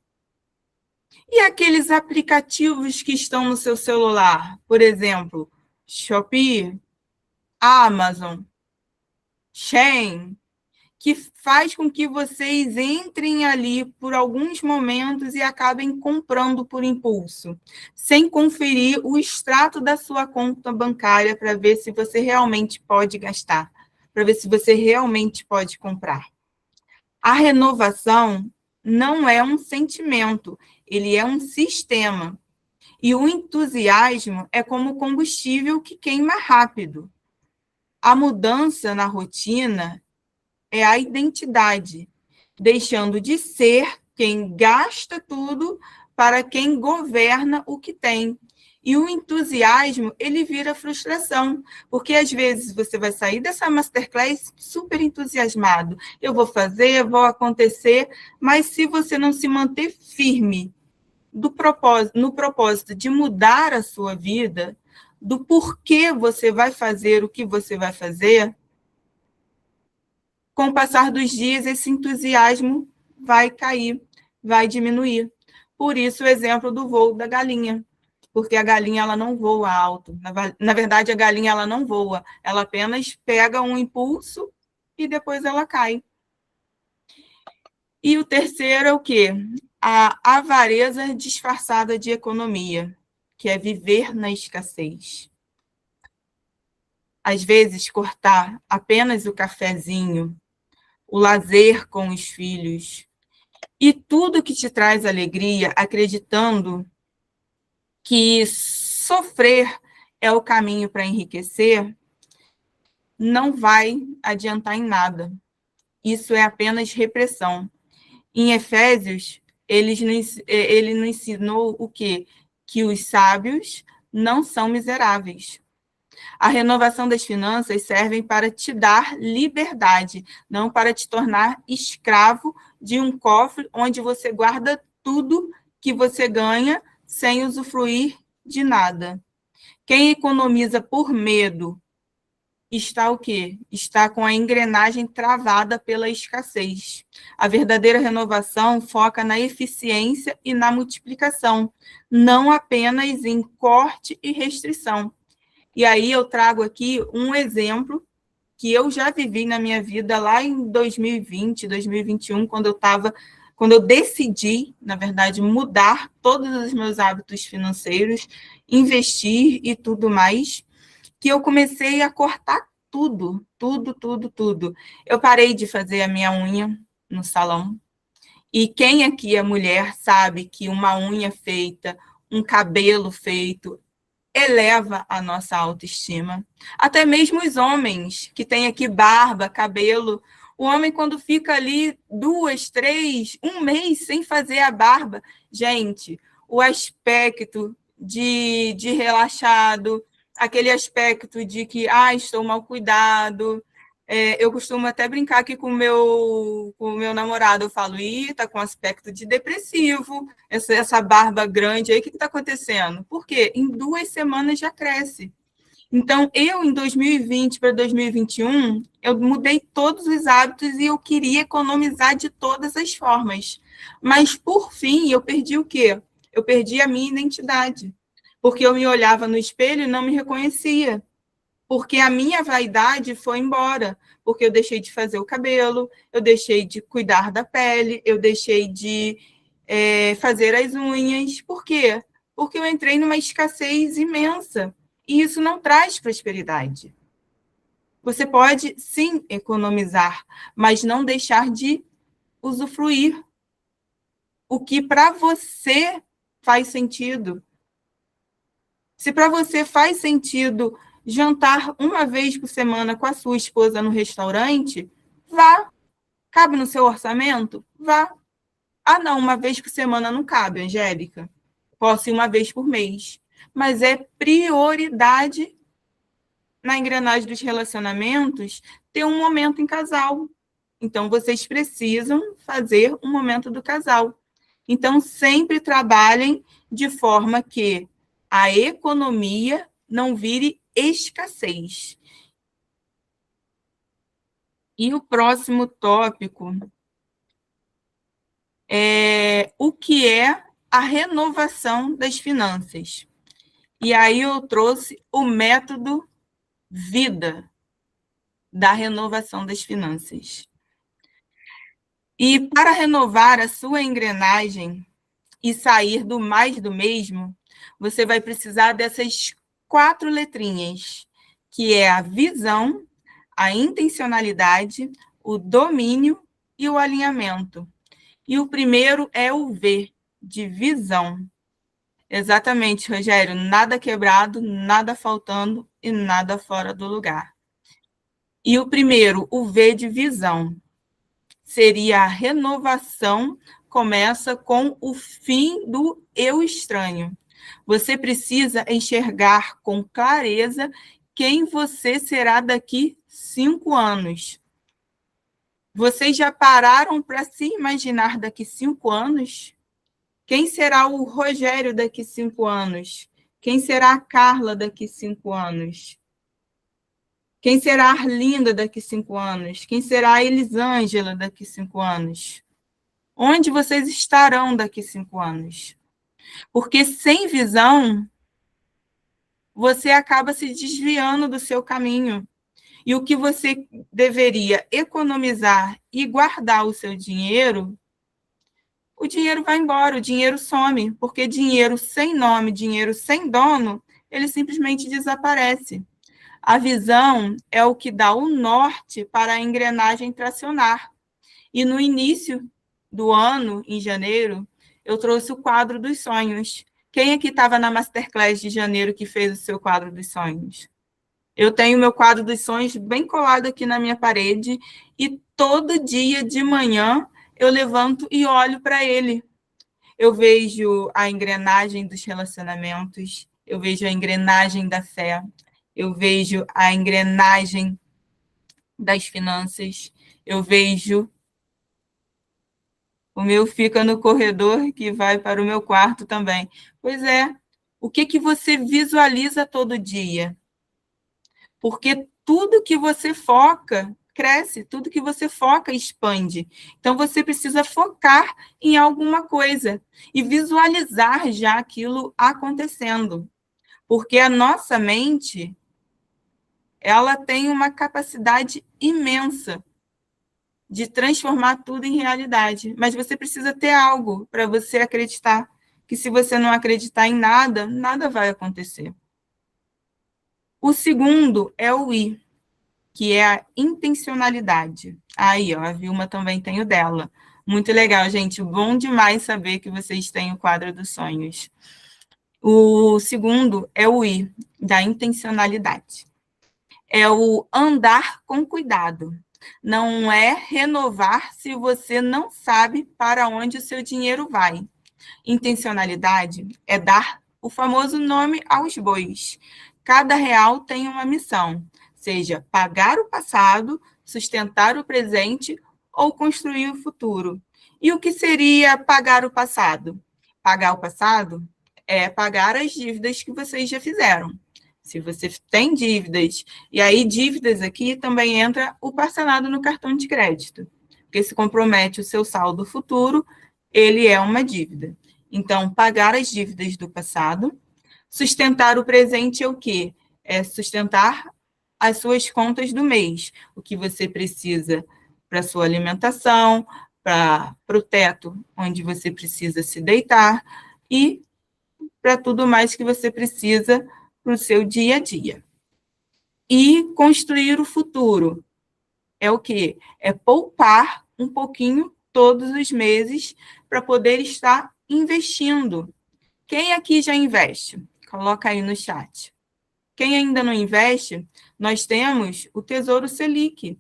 Speaker 8: E aqueles aplicativos que estão no seu celular, por exemplo, Shopee, Amazon, Shein, que faz com que vocês entrem ali por alguns momentos e acabem comprando por impulso, sem conferir o extrato da sua conta bancária para ver se você realmente pode gastar, para ver se você realmente pode comprar. A renovação não é um sentimento, ele é um sistema. E o entusiasmo é como combustível que queima rápido. A mudança na rotina é a identidade, deixando de ser quem gasta tudo para quem governa o que tem. E o entusiasmo, ele vira frustração, porque às vezes você vai sair dessa masterclass super entusiasmado. Eu vou fazer, vou acontecer, mas se você não se manter firme no propósito de mudar a sua vida, do porquê você vai fazer o que você vai fazer, com o passar dos dias, esse entusiasmo vai cair, vai diminuir. Por isso, o exemplo do voo da galinha, porque a galinha ela não voa alto. Na verdade, a galinha ela não voa, ela apenas pega um impulso e depois ela cai. E o terceiro é o quê? A avareza disfarçada de economia, que é viver na escassez. Às vezes, cortar apenas o cafezinho, o lazer com os filhos, e tudo que te traz alegria, acreditando que sofrer é o caminho para enriquecer, não vai adiantar em nada. Isso é apenas repressão. Em Efésios, ele nos ensinou o quê? Que os sábios não são miseráveis. A renovação das finanças serve para te dar liberdade, não para te tornar escravo de um cofre onde você guarda tudo que você ganha sem usufruir de nada. Quem economiza por medo está o quê? Está com a engrenagem travada pela escassez. A verdadeira renovação foca na eficiência e na multiplicação, não apenas em corte e restrição. E aí eu trago aqui um exemplo que eu já vivi na minha vida lá em 2020, 2021, quando eu decidi, na verdade, mudar todos os meus hábitos financeiros, investir e tudo mais, que eu comecei a cortar tudo. Eu parei de fazer a minha unha no salão. E quem aqui é mulher sabe que uma unha feita, um cabelo feito, eleva a nossa autoestima. Até mesmo os homens, que têm aqui barba, cabelo. O homem, quando fica ali 2, 3, um mês sem fazer a barba, gente, o aspecto de relaxado, aquele aspecto de que, estou mal cuidado. Eu costumo até brincar aqui com o meu namorado, eu falo, tá com aspecto de depressivo, essa barba grande aí, o que está acontecendo? Por quê? Em 2 semanas já cresce. Então, em 2020 para 2021, eu mudei todos os hábitos e eu queria economizar de todas as formas. Mas, por fim, eu perdi o quê? Eu perdi a minha identidade, porque eu me olhava no espelho e não me reconhecia. Porque a minha vaidade foi embora, porque eu deixei de fazer o cabelo, eu deixei de cuidar da pele, eu deixei de fazer as unhas. Por quê? Porque eu entrei numa escassez imensa, e isso não traz prosperidade. Você pode, sim, economizar, mas não deixar de usufruir o que para você faz sentido. Se para você faz sentido jantar uma vez por semana com a sua esposa no restaurante, vá. Cabe no seu orçamento? Vá. Ah, não, uma vez por semana não cabe, Angélica. Posso ir uma vez por mês. Mas é prioridade na engrenagem dos relacionamentos ter um momento em casal. Então, vocês precisam fazer um momento do casal. Então, sempre trabalhem de forma que a economia não vire escassez. E o próximo tópico é o que é a renovação das finanças. E aí eu trouxe o método vida da renovação das finanças. E para renovar a sua engrenagem e sair do mais do mesmo, você vai precisar dessas 4 letrinhas, que é a visão, a intencionalidade, o domínio e o alinhamento. E o primeiro é o V, de visão. Exatamente, Rogério, nada quebrado, nada faltando e nada fora do lugar. E o primeiro, o V de visão, seria a renovação, começa com o fim do eu estranho. Você precisa enxergar com clareza quem você será daqui 5 anos. Vocês já pararam para se imaginar daqui 5 anos? Quem será o Rogério daqui 5 anos? Quem será a Carla daqui 5 anos? Quem será a Arlinda daqui 5 anos? Quem será a Elisângela daqui 5 anos? Onde vocês estarão daqui 5 anos? Porque sem visão, você acaba se desviando do seu caminho. E o que você deveria economizar e guardar o seu dinheiro, o dinheiro vai embora, o dinheiro some, porque dinheiro sem nome, dinheiro sem dono, ele simplesmente desaparece. A visão é o que dá o norte para a engrenagem tracionar. E no início do ano, em janeiro, eu trouxe o quadro dos sonhos. Quem aqui estava na Masterclass de janeiro que fez o seu quadro dos sonhos? Eu tenho meu quadro dos sonhos bem colado aqui na minha parede e todo dia de manhã eu levanto e olho para ele. Eu vejo a engrenagem dos relacionamentos, eu vejo a engrenagem da fé, eu vejo a engrenagem das finanças, eu vejo o meu fica no corredor que vai para o meu quarto também. Pois é, o que você visualiza todo dia? Porque tudo que você foca cresce, tudo que você foca expande. Então, você precisa focar em alguma coisa e visualizar já aquilo acontecendo. Porque a nossa mente, ela tem uma capacidade imensa de transformar tudo em realidade. Mas você precisa ter algo para você acreditar. Que se você não acreditar em nada, nada vai acontecer. O segundo é o I, que é a intencionalidade. Aí, ó, a Vilma também tem o dela. Muito legal, gente. Bom demais saber que vocês têm o quadro dos sonhos. O segundo é o I, da intencionalidade. É o andar com cuidado. Não é renovar se você não sabe para onde o seu dinheiro vai. Intencionalidade é dar o famoso nome aos bois. Cada real tem uma missão, seja pagar o passado, sustentar o presente ou construir o futuro. E o que seria pagar o passado? Pagar o passado é pagar as dívidas que vocês já fizeram. Se você tem dívidas, e aí dívidas aqui também entra o parcelado no cartão de crédito, porque se compromete o seu saldo futuro, ele é uma dívida. Então, pagar as dívidas do passado. Sustentar o presente é o quê? É sustentar as suas contas do mês. O que você precisa para a sua alimentação, para o teto onde você precisa se deitar e para tudo mais que você precisa para o seu dia a dia. E construir o futuro é o quê? É poupar um pouquinho todos os meses para poder estar investindo. Quem aqui já investe? Coloca aí no chat. Quem ainda não investe, nós temos o Tesouro Selic,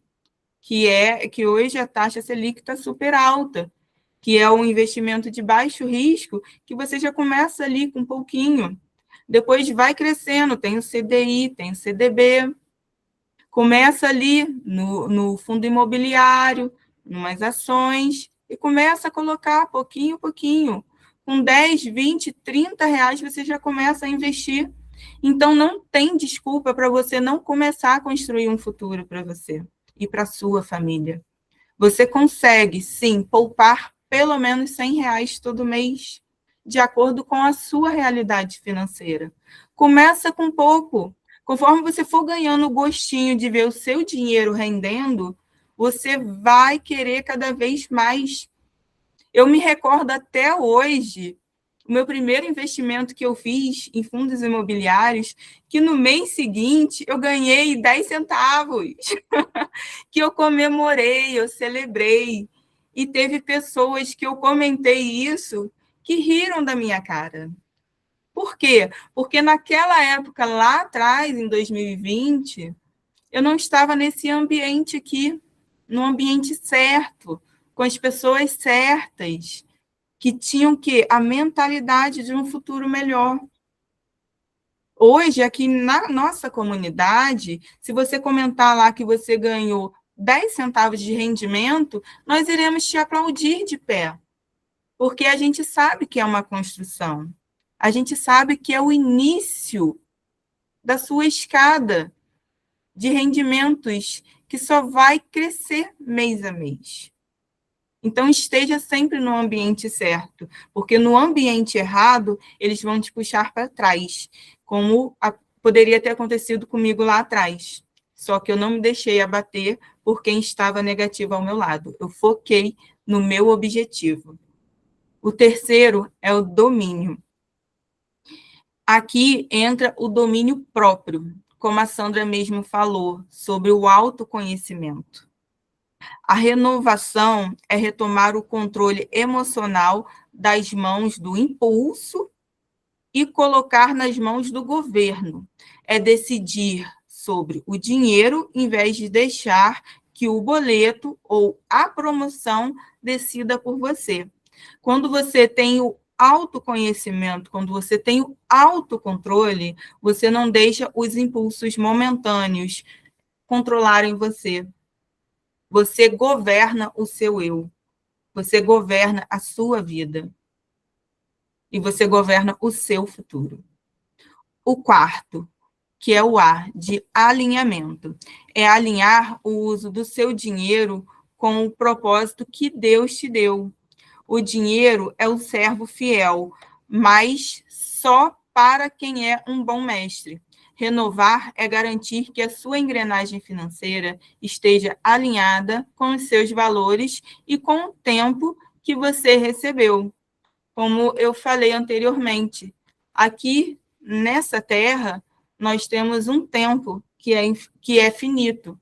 Speaker 8: que hoje a taxa Selic está super alta, que é um investimento de baixo risco, que você já começa ali com um pouquinho. Depois vai crescendo, tem o CDI, tem o CDB. Começa ali no fundo imobiliário, em umas ações, e começa a colocar pouquinho, pouquinho. Com 10, 20, 30 reais você já começa a investir. Então, não tem desculpa para você não começar a construir um futuro para você e para a sua família. Você consegue, sim, poupar pelo menos 100 reais todo mês, de acordo com a sua realidade financeira. Começa com pouco. Conforme você for ganhando o gostinho de ver o seu dinheiro rendendo, você vai querer cada vez mais. Eu me recordo até hoje, o meu primeiro investimento que eu fiz em fundos imobiliários, que no mês seguinte eu ganhei 10 centavos, que eu comemorei, eu celebrei. E teve pessoas que eu comentei isso que riram da minha cara. Por quê? Porque naquela época, lá atrás, em 2020, eu não estava nesse ambiente aqui, no ambiente certo, com as pessoas certas, que tinham a mentalidade de um futuro melhor. Hoje, aqui na nossa comunidade, se você comentar lá que você ganhou 10 centavos de rendimento, nós iremos te aplaudir de pé, porque a gente sabe que é uma construção. A gente sabe que é o início da sua escada de rendimentos que só vai crescer mês a mês. Então, esteja sempre no ambiente certo, porque no ambiente errado, eles vão te puxar para trás, como poderia ter acontecido comigo lá atrás. Só que eu não me deixei abater por quem estava negativo ao meu lado. Eu foquei no meu objetivo. O terceiro é o domínio. Aqui entra o domínio próprio, como a Sandra mesmo falou, sobre o autoconhecimento. A renovação é retomar o controle emocional das mãos do impulso e colocar nas mãos do governo. É decidir sobre o dinheiro em vez de deixar que o boleto ou a promoção decida por você. Quando você tem o autoconhecimento, quando você tem o autocontrole, você não deixa os impulsos momentâneos controlarem você. Você governa o seu eu. Você governa a sua vida. E você governa o seu futuro. O quarto, que é o A, de alinhamento. É alinhar o uso do seu dinheiro com o propósito que Deus te deu. O dinheiro é o servo fiel, mas só para quem é um bom mestre. Renovar é garantir que a sua engrenagem financeira esteja alinhada com os seus valores e com o tempo que você recebeu. Como eu falei anteriormente, aqui nessa terra, nós temos um tempo que é finito,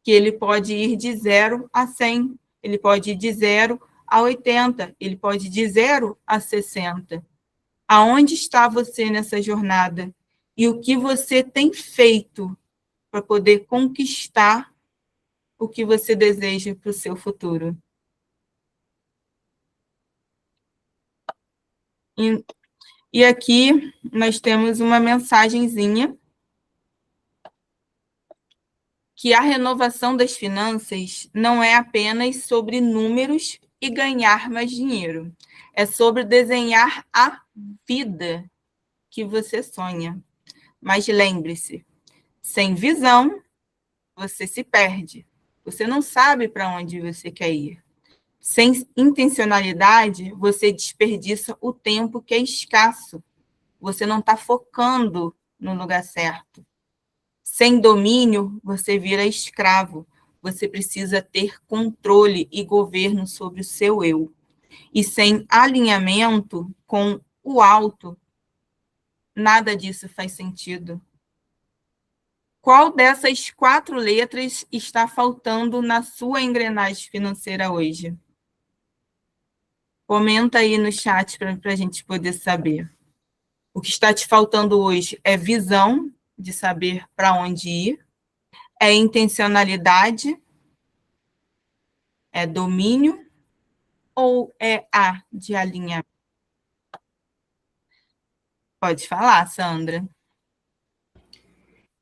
Speaker 8: que ele pode ir de 0 a 100, ele pode ir de 0 a 80, ele pode ir de 0 a 60. Aonde está você nessa jornada? E o que você tem feito para poder conquistar o que você deseja para o seu futuro? E aqui nós temos uma mensagenzinha que a renovação das finanças não é apenas sobre números e ganhar mais dinheiro. É sobre desenhar a vida que você sonha. Mas lembre-se, sem visão, você se perde. Você não sabe para onde você quer ir. Sem intencionalidade, você desperdiça o tempo que é escasso. Você não está focando no lugar certo. Sem domínio, você vira escravo. Você precisa ter controle e governo sobre o seu eu. E sem alinhamento com o alto, nada disso faz sentido. Qual dessas 4 letras está faltando na sua engrenagem financeira hoje? Comenta aí no chat para a gente poder saber. O que está te faltando hoje é visão de saber para onde ir, é intencionalidade, é domínio ou é A de alinhamento? Pode falar, Sandra.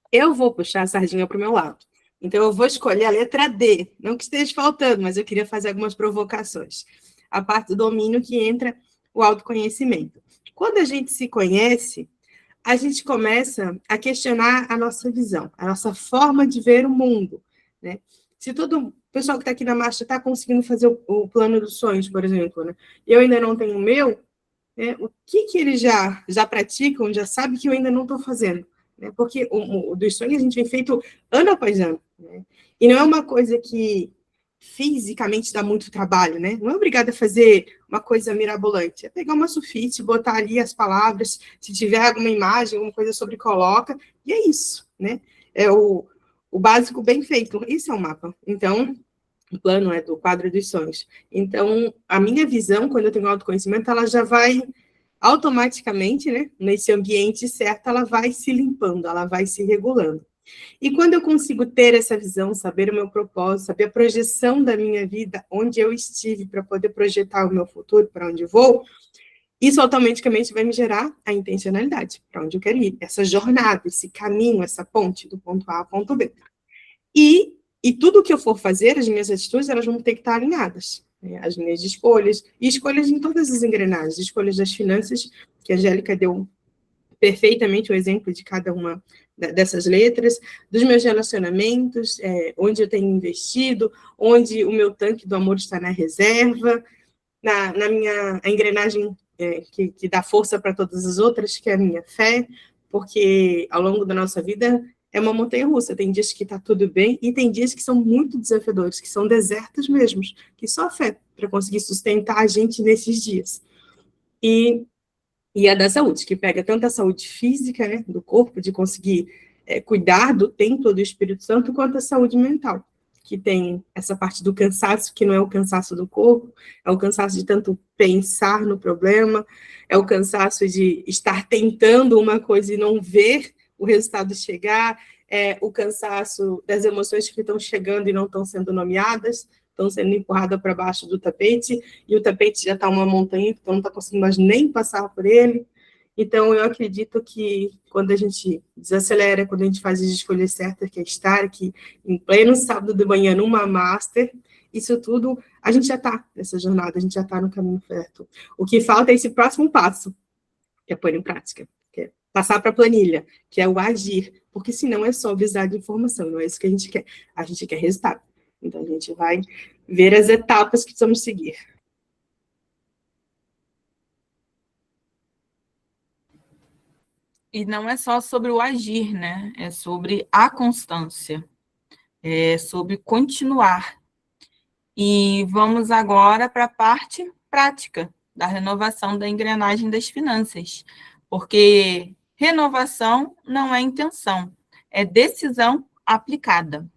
Speaker 9: Eu vou puxar a sardinha para o meu lado. Então, eu vou escolher a letra D. Não que esteja faltando, mas eu queria fazer algumas provocações. A parte do domínio que entra o autoconhecimento. Quando a gente se conhece, a gente começa a questionar a nossa visão, a nossa forma de ver o mundo, né? Se todo o pessoal que está aqui na marcha está conseguindo fazer o plano dos sonhos, por exemplo, né? Eu ainda não tenho o meu, né? O que eles já praticam, já sabem que eu ainda não estou fazendo, né? Porque o dos sonhos a gente vem feito ano após ano, né? E não é uma coisa que fisicamente dá muito trabalho, né? Não é obrigada a fazer uma coisa mirabolante. É pegar uma sulfite, botar ali as palavras, se tiver alguma imagem, alguma coisa sobre, coloca, e é isso, né? É o básico bem feito. Isso é o mapa. Então, o plano é do quadro dos sonhos. Então, a minha visão, quando eu tenho autoconhecimento, ela já vai automaticamente, né? Nesse ambiente certo, ela vai se limpando, ela vai se regulando. E quando eu consigo ter essa visão, saber o meu propósito, saber a projeção da minha vida, onde eu estive para poder projetar o meu futuro, para onde eu vou, isso automaticamente vai me gerar a intencionalidade, para onde eu quero ir, essa jornada, esse caminho, essa ponte do ponto A ao ponto B. E tudo que eu for fazer, as minhas atitudes, elas vão ter que estar alinhadas, né? As minhas escolhas, e escolhas em todas as engrenagens, escolhas das finanças, que a Angélica deu perfeitamente o exemplo de cada uma dessas letras, dos meus relacionamentos, onde eu tenho investido, onde o meu tanque do amor está na reserva, na minha a engrenagem que dá força para todas as outras, que é a minha fé, porque ao longo da nossa vida é uma montanha-russa, tem dias que está tudo bem e tem dias que são muito desafiadores, que são desertos mesmo, que só a fé para conseguir sustentar a gente nesses dias. E a da saúde, que pega tanto a saúde física, né, do corpo, de conseguir cuidar do templo do Espírito Santo, quanto a saúde mental, que tem essa parte do cansaço, que não é o cansaço do corpo, é o cansaço de tanto pensar no problema, é o cansaço de estar tentando uma coisa e não ver o resultado chegar, é o cansaço das emoções que estão chegando e não estão sendo nomeadas, estão sendo empurradas para baixo do tapete, e o tapete já está uma montanha, então não está conseguindo mais nem passar por ele. Então, eu acredito que quando a gente desacelera, quando a gente faz as escolhas certas, que é estar aqui em pleno sábado de manhã numa master, isso tudo, a gente já está nessa jornada, a gente já está no caminho certo. O que falta é esse próximo passo, que é pôr em prática, que é passar para a planilha, que é o agir, porque senão é só visar de informação, não é isso que a gente quer. A gente quer resultado. Então, a gente vai ver as etapas que precisamos seguir.
Speaker 8: E não é só sobre o agir, né? É sobre a constância. É sobre continuar. E vamos agora para a parte prática da renovação da engrenagem das finanças. Porque renovação não é intenção, é decisão aplicada.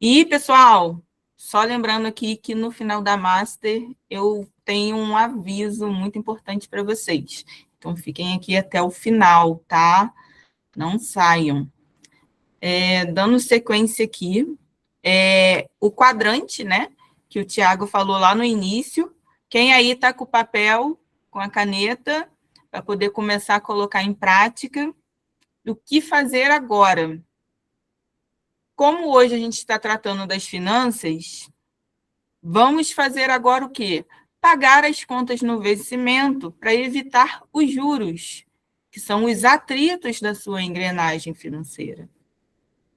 Speaker 8: E, pessoal, só lembrando aqui que no final da Master eu tenho um aviso muito importante para vocês. Então, fiquem aqui até o final, tá? Não saiam. Dando sequência aqui, o quadrante, né? Que o Tiago falou lá no início. Quem aí está com o papel, com a caneta, para poder começar a colocar em prática o que fazer agora. Como hoje a gente está tratando das finanças, vamos fazer agora o quê? Pagar as contas no vencimento para evitar os juros, que são os atritos da sua engrenagem financeira.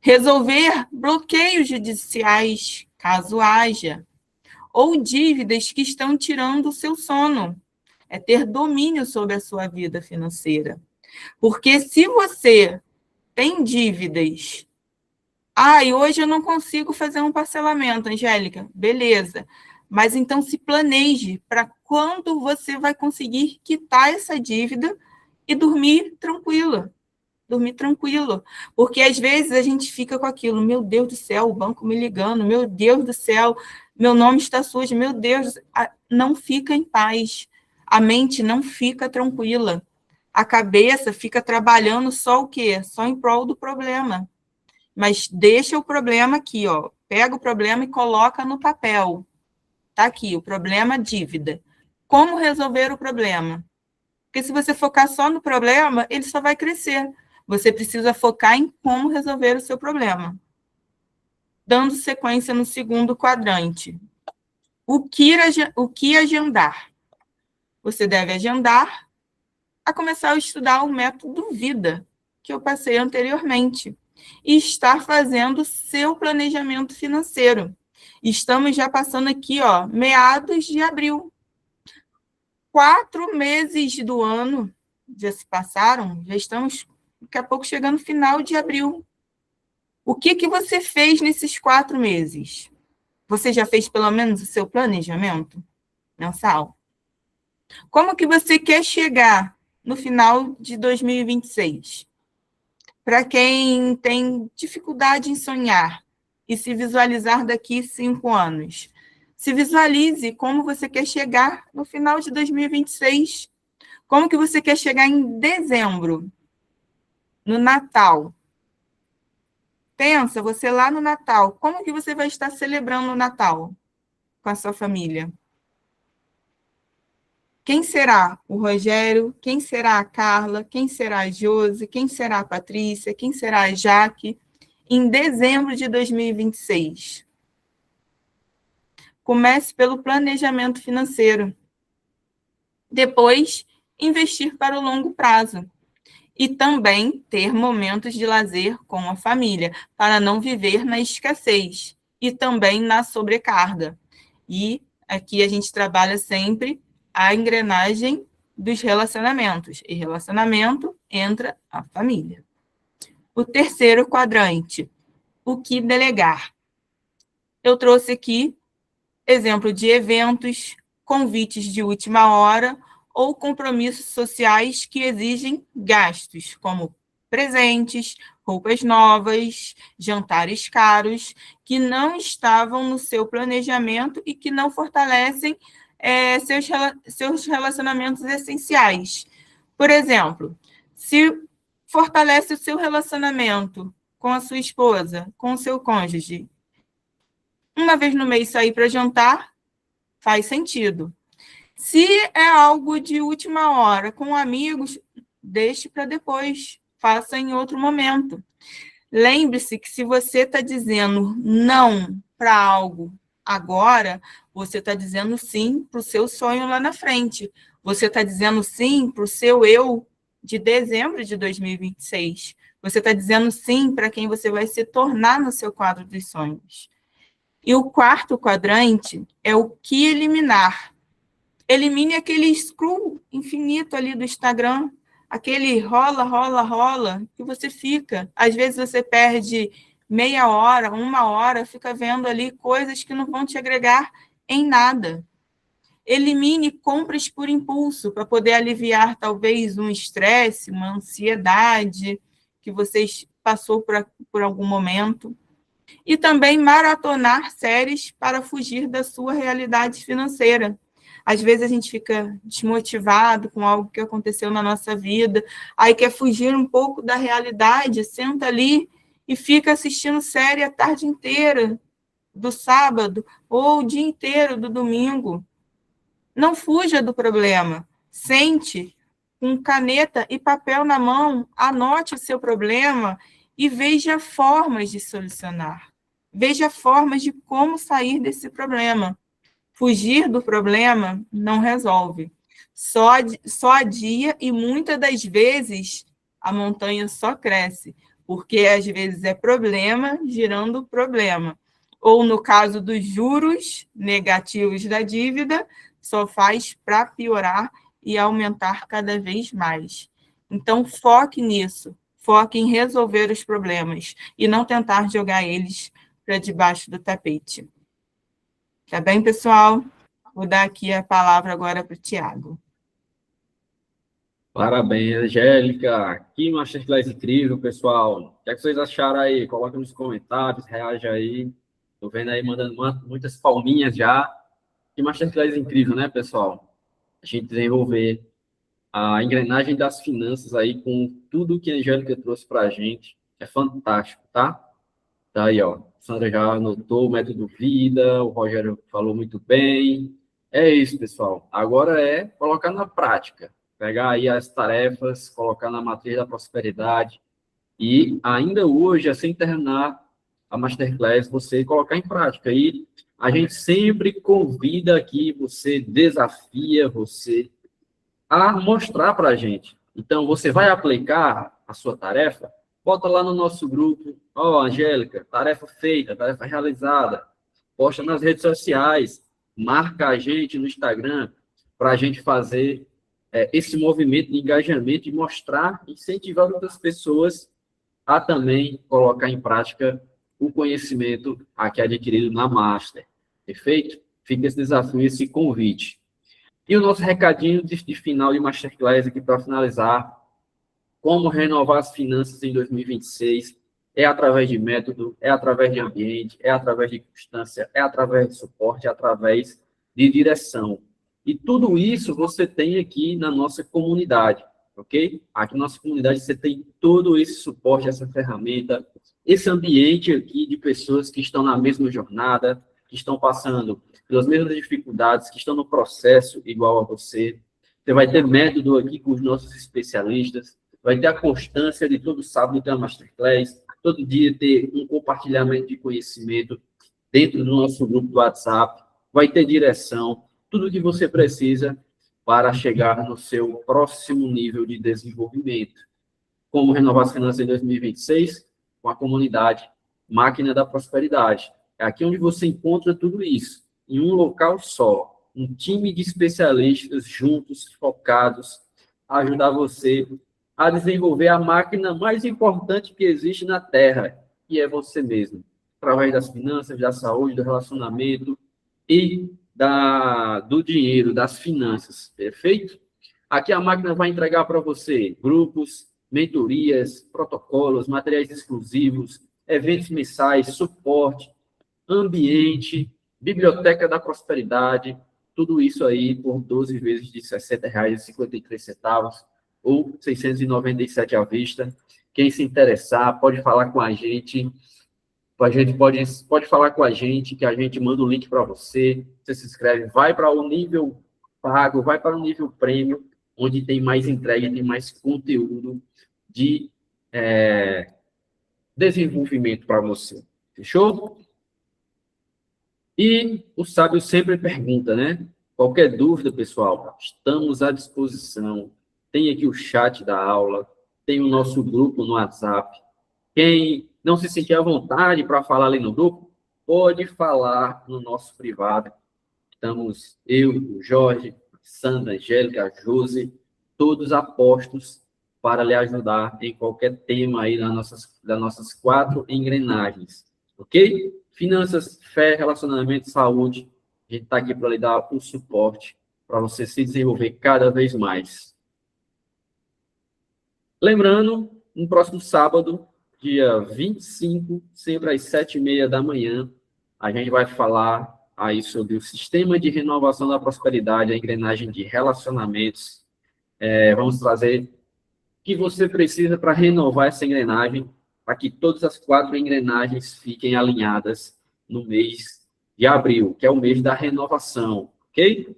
Speaker 8: Resolver bloqueios judiciais, caso haja, ou dívidas que estão tirando o seu sono. É ter domínio sobre a sua vida financeira. Porque se você tem dívidas, e hoje eu não consigo fazer um parcelamento, Angélica, beleza. Mas então se planeje para quando você vai conseguir quitar essa dívida e dormir tranquila. Dormir tranquilo. Porque às vezes a gente fica com aquilo, meu Deus do céu, o banco me ligando, meu Deus do céu, meu nome está sujo, meu Deus, não fica em paz. A mente não fica tranquila. A cabeça fica trabalhando só o quê? Só em prol do problema. Mas deixa o problema aqui, ó. Pega o problema e coloca no papel. Tá aqui, o problema, dívida. Como resolver o problema? Porque se você focar só no problema, ele só vai crescer. Você precisa focar em como resolver o seu problema. Dando sequência no segundo quadrante. O que agendar? Você deve agendar a começar a estudar o método vida, que eu passei anteriormente, e estar fazendo seu planejamento financeiro. Estamos já passando aqui, ó, meados de abril. 4 meses do ano já se passaram, já estamos daqui a pouco chegando no final de abril. O que você fez nesses 4 meses? Você já fez pelo menos o seu planejamento mensal? Como que você quer chegar no final de 2026? Para quem tem dificuldade em sonhar e se visualizar daqui 5 anos, se visualize como você quer chegar no final de 2026. Como que você quer chegar em dezembro, no Natal? Pensa, você lá no Natal, como que você vai estar celebrando o Natal com a sua família? Quem será o Rogério? Quem será a Carla? Quem será a Josi? Quem será a Patrícia? Quem será a Jaque? Em dezembro de 2026. Comece pelo planejamento financeiro. Depois, investir para o longo prazo. E também ter momentos de lazer com a família, para não viver na escassez e também na sobrecarga. E aqui a gente trabalha sempre a engrenagem dos relacionamentos. E relacionamento entra a família. O terceiro quadrante, o que delegar. Eu trouxe aqui exemplo de eventos, convites de última hora ou compromissos sociais que exigem gastos, como presentes, roupas novas, jantares caros, que não estavam no seu planejamento e que não fortalecem seus relacionamentos essenciais. Por exemplo, se fortalece o seu relacionamento com a sua esposa, com o seu cônjuge, uma vez no mês sair para jantar, faz sentido. Se é algo de última hora, com amigos, deixe para depois, faça em outro momento. Lembre-se que se você está dizendo não para algo agora, você está dizendo sim para o seu sonho lá na frente. Você está dizendo sim para o seu eu de dezembro de 2026. Você está dizendo sim para quem você vai se tornar no seu quadro dos sonhos. E o quarto quadrante é o que eliminar. Elimine aquele scroll infinito ali do Instagram, aquele rola, que você fica. Às vezes você perde meia hora, 1 hora, fica vendo ali coisas que não vão te agregar em nada. Elimine compras por impulso, para poder aliviar talvez um estresse, uma ansiedade que você passou por algum momento. E também maratonar séries para fugir da sua realidade financeira. Às vezes a gente fica desmotivado com algo que aconteceu na nossa vida, aí quer fugir um pouco da realidade, senta ali e fica assistindo série a tarde inteira do sábado ou o dia inteiro do domingo. Não fuja do problema. Sente com caneta e papel na mão, anote o seu problema e veja formas de solucionar. Veja formas de como sair desse problema. Fugir do problema não resolve. Só adia e muitas das vezes a montanha só cresce, porque às vezes é problema gerando problema. Ou no caso dos juros negativos da dívida, só faz para piorar e aumentar cada vez mais. Então, foque nisso. Foque em resolver os problemas e não tentar jogar eles para debaixo do tapete. Tá bem, pessoal? Vou dar aqui a palavra agora para o Tiago.
Speaker 1: Parabéns, Angélica. Que masterclass incrível, pessoal. O que é que vocês acharam aí? Coloca nos comentários, reage aí. Tô vendo aí, mandando muitas palminhas já. Que masterclass incrível, né, pessoal? A gente desenvolver a engrenagem das finanças aí, com tudo que a Angélica trouxe para a gente. É fantástico, tá? Tá aí, ó. A Sandra já anotou o método vida, o Rogério falou muito bem. É isso, pessoal. Agora é colocar na prática. Pegar aí as tarefas, colocar na matriz da prosperidade e ainda hoje, assim terminar a Masterclass, você colocar em prática. E a gente sempre convida aqui, você desafia você a mostrar para a gente. Então, você vai aplicar a sua tarefa, bota lá no nosso grupo, ó, Angélica, tarefa feita, tarefa realizada, posta nas redes sociais, marca a gente no Instagram para a gente fazer esse movimento de engajamento e mostrar, incentivar outras pessoas a também colocar em prática o conhecimento aqui adquirido na Master. Perfeito? Fica esse desafio, esse convite. E o nosso recadinho de final de Masterclass aqui para finalizar. Como renovar as finanças em 2026? É através de método, é através de ambiente, é através de constância, é através de suporte, é através de direção. E tudo isso você tem aqui na nossa comunidade, ok? Aqui na nossa comunidade você tem todo esse suporte, essa ferramenta, esse ambiente aqui de pessoas que estão na mesma jornada, que estão passando pelas mesmas dificuldades, que estão no processo igual a você. Você vai ter método aqui com os nossos especialistas, vai ter a constância de todo sábado ter uma Masterclass, todo dia ter um compartilhamento de conhecimento dentro do nosso grupo do WhatsApp, vai ter direção, tudo o que você precisa para chegar no seu próximo nível de desenvolvimento. Como renovar as finanças em 2026? Com a comunidade Máquina da Prosperidade. É aqui onde você encontra tudo isso, em um local só. Um time de especialistas juntos, focados, a ajudar você a desenvolver a máquina mais importante que existe na Terra, que é você mesmo. Através das finanças, da saúde, do relacionamento e do dinheiro, das finanças. Perfeito? Aqui a máquina vai entregar para você grupos, mentorias, protocolos, materiais exclusivos, eventos mensais, suporte, ambiente, biblioteca da prosperidade, tudo isso aí por 12 vezes de R$ 60,53 ou R$ 697 à vista. Quem se interessar pode falar com a gente. A gente pode falar com a gente, que a gente manda o link para você. Você se inscreve, vai para o nível pago, vai para o nível prêmio, onde tem mais entrega, tem mais conteúdo de desenvolvimento para você. Fechou? E o sábio sempre pergunta, né? Qualquer dúvida, pessoal, estamos à disposição. Tem aqui o chat da aula, tem o nosso grupo no WhatsApp. Quem não se sentir à vontade para falar ali no grupo, pode falar no nosso privado. Estamos eu, o Jorge, Sandra, Angélica, Josi, todos apostos para lhe ajudar em qualquer tema aí das nossas 4 engrenagens. Ok? Finanças, fé, relacionamento, saúde. A gente está aqui para lhe dar o suporte para você se desenvolver cada vez mais. Lembrando, no próximo sábado, dia 25, sempre às 7h30 da manhã, a gente vai falar aí sobre o sistema de renovação da prosperidade, a engrenagem de relacionamentos. Vamos trazer o que você precisa para renovar essa engrenagem, para que todas as 4 engrenagens fiquem alinhadas no mês de abril, que é o mês da renovação, ok?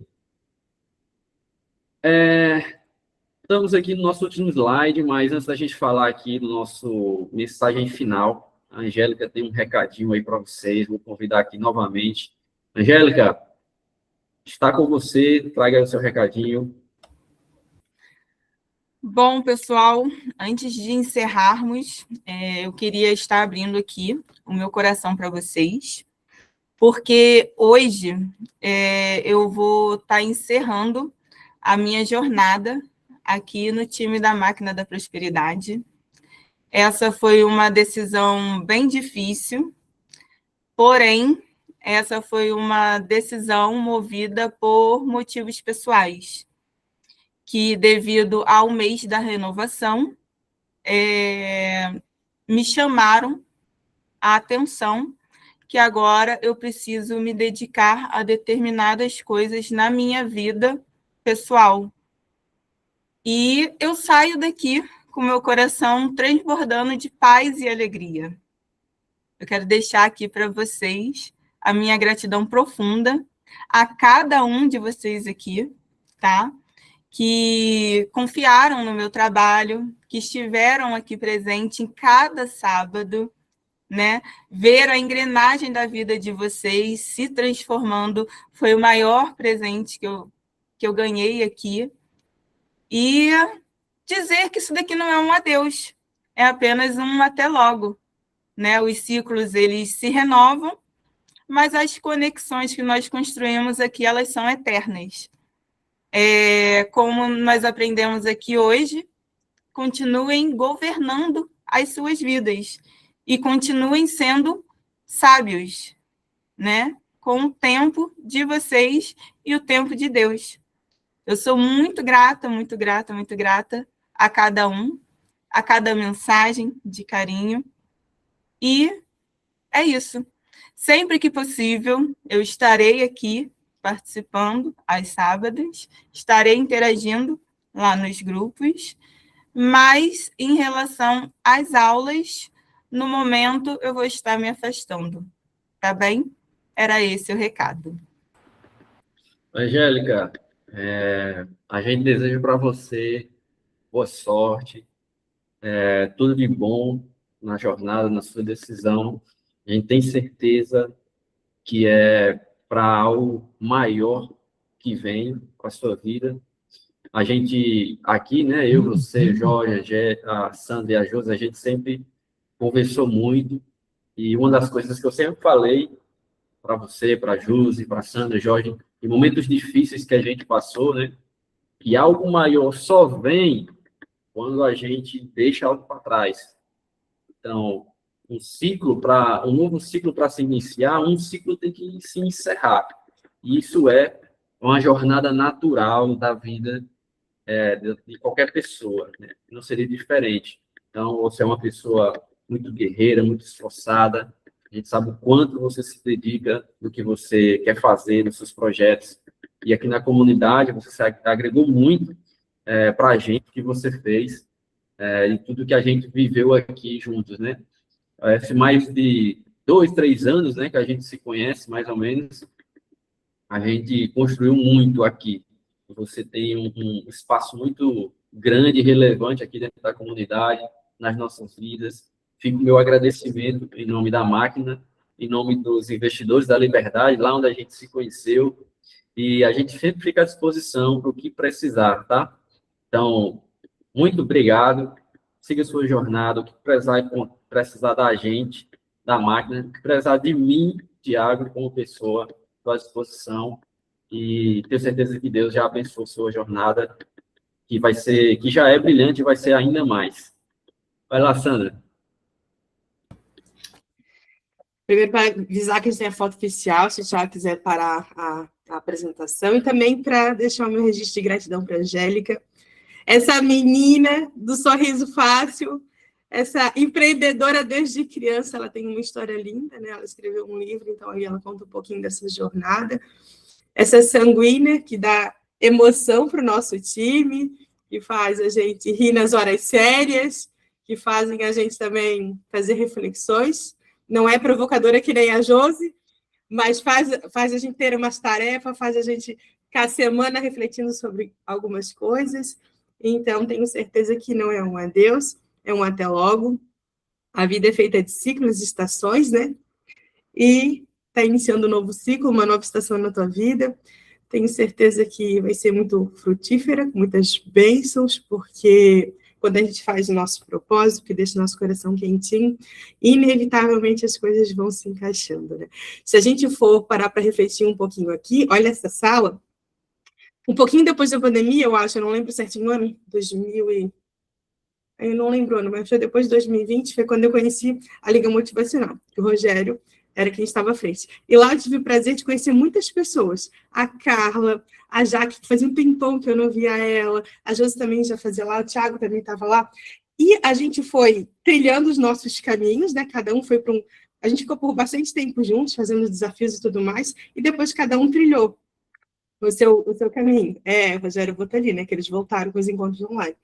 Speaker 1: Estamos aqui no nosso último slide, mas antes da gente falar aqui do nosso mensagem final, a Angélica tem um recadinho aí para vocês, vou convidar aqui novamente. Angélica, está com você, traga o seu recadinho.
Speaker 8: Bom, pessoal, antes de encerrarmos, eu queria estar abrindo aqui o meu coração para vocês, porque hoje eu vou estar encerrando a minha jornada aqui no time da Máquina da Prosperidade. Essa foi uma decisão bem difícil, porém, essa foi uma decisão movida por motivos pessoais, que devido ao mês da renovação, me chamaram a atenção que agora eu preciso me dedicar a determinadas coisas na minha vida pessoal. E eu saio daqui com meu coração transbordando de paz e alegria. Eu quero deixar aqui para vocês a minha gratidão profunda a cada um de vocês aqui, tá? Que confiaram no meu trabalho, que estiveram aqui presente em cada sábado, né? Ver a engrenagem da vida de vocês se transformando foi o maior presente que eu ganhei aqui. E dizer que isso daqui não é um adeus, é apenas um até logo, né? Os ciclos, eles se renovam, mas as conexões que nós construímos aqui, elas são eternas. Como nós aprendemos aqui hoje, continuem governando as suas vidas e continuem sendo sábios, né? Com o tempo de vocês e o tempo de Deus. Eu sou muito grata, muito grata, muito grata a cada um, a cada mensagem de carinho. E é isso. Sempre que possível, eu estarei aqui participando às sábados, estarei interagindo lá nos grupos, mas em relação às aulas, no momento eu vou estar me afastando, tá bem? Era esse o recado.
Speaker 1: Angélica, a gente deseja para você boa sorte, tudo de bom na jornada, na sua decisão. A gente tem certeza que é para algo maior que vem para a sua vida. A gente aqui, né, eu, você, Jorge, a Sandra e a Josi, a gente sempre conversou muito, e uma das coisas que eu sempre falei para você, para a Josi, para a Sandra, Jorge, em momentos difíceis que a gente passou, né, que algo maior só vem quando a gente deixa algo para trás. Então, um novo ciclo para se iniciar, um ciclo tem que se encerrar. E isso é uma jornada natural da vida de qualquer pessoa, né? Não seria diferente. Então, você é uma pessoa muito guerreira, muito esforçada, a gente sabe o quanto você se dedica no que você quer fazer, nos seus projetos. E aqui na comunidade, você agregou muito para a gente, que você fez, e tudo que a gente viveu aqui juntos, né? Mais de 2, 3 anos, né, que a gente se conhece, mais ou menos, a gente construiu muito aqui. Você tem um espaço muito grande e relevante aqui dentro da comunidade, nas nossas vidas. Fica o meu agradecimento em nome da máquina, em nome dos investidores da Liberdade, lá onde a gente se conheceu, e a gente sempre fica à disposição para o que precisar, tá? Então, muito obrigado. Siga a sua jornada. O que precisar da gente, da máquina, o que precisar de mim, Thiago, como pessoa, estou à disposição. E tenho certeza que Deus já abençoou sua jornada, que já é brilhante e vai ser ainda mais. Vai lá, Sandra.
Speaker 9: Primeiro, para avisar que a gente tem a foto oficial, se o Thiago quiser parar a apresentação, e também para deixar o meu registro de gratidão para a Angélica, essa menina do sorriso fácil, essa empreendedora desde criança. Ela tem uma história linda, né? Ela escreveu um livro, então ali ela conta um pouquinho dessa jornada. Essa sanguínea que dá emoção para o nosso time, que faz a gente rir nas horas sérias, que fazem a gente também fazer reflexões. Não é provocadora que nem a Josi, mas faz a gente ter umas tarefas, faz a gente ficar a semana refletindo sobre algumas coisas. Então, tenho certeza que não é um adeus, é um até logo. A vida é feita de ciclos e estações, né? E está iniciando um novo ciclo, uma nova estação na tua vida. Tenho certeza que vai ser muito frutífera, muitas bênçãos, porque quando a gente faz o nosso propósito, que deixa o nosso coração quentinho, inevitavelmente as coisas vão se encaixando, né? Se a gente for parar para refletir um pouquinho aqui, olha essa sala, um pouquinho depois da pandemia, eu acho, eu não lembro certinho o ano, eu não lembro o ano, mas foi depois de 2020, foi quando eu conheci a Liga Motivacional, que o Rogério era quem estava à frente. E lá eu tive o prazer de conhecer muitas pessoas. A Carla, a Jaque, que fazia um tempão que eu não via ela, a Josi também já fazia lá, o Thiago também estava lá. E a gente foi trilhando os nossos caminhos, né? Cada um foi para um... A gente ficou por bastante tempo juntos, fazendo desafios e tudo mais, e depois cada um trilhou o seu caminho. Rogério Bottali, né? Que eles voltaram com os encontros online.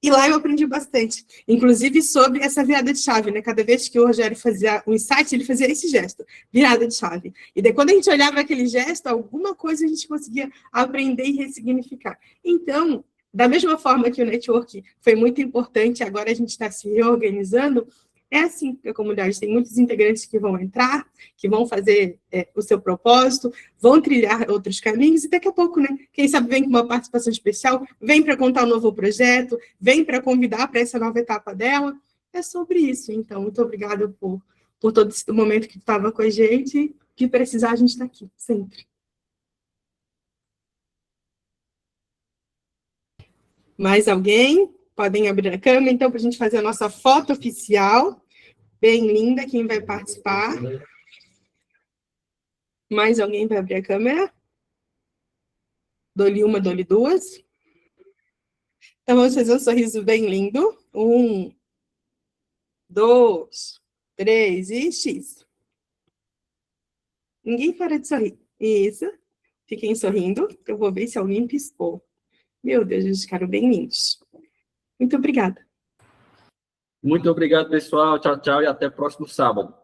Speaker 9: E lá eu aprendi bastante, inclusive sobre essa virada de chave, né? Cada vez que o Rogério fazia um insight, ele fazia esse gesto, virada de chave. E daí, quando a gente olhava aquele gesto, alguma coisa a gente conseguia aprender e ressignificar. Então, da mesma forma que o network foi muito importante, agora a gente está se reorganizando, é assim que a comunidade tem muitos integrantes que vão entrar, que vão fazer o seu propósito, vão trilhar outros caminhos, e daqui a pouco, né, quem sabe vem com uma participação especial, vem para contar um novo projeto, vem para convidar para essa nova etapa dela. É sobre isso. Então, muito obrigada por todo esse momento que estava com a gente, que precisar a gente está aqui, sempre. Mais alguém? Podem abrir a câmera, então, para a gente fazer a nossa foto oficial. Bem linda, quem vai participar? Mais alguém vai abrir a câmera? Dou-lhe uma, dou-lhe duas. Então, vamos fazer um sorriso bem lindo. 1, 2, 3 e X. Ninguém para de sorrir. Isso. Fiquem sorrindo. Eu vou ver se alguém piscou. Meu Deus, eles ficaram bem lindos. Muito obrigada.
Speaker 1: Muito obrigado, pessoal. Tchau, tchau e até o próximo sábado.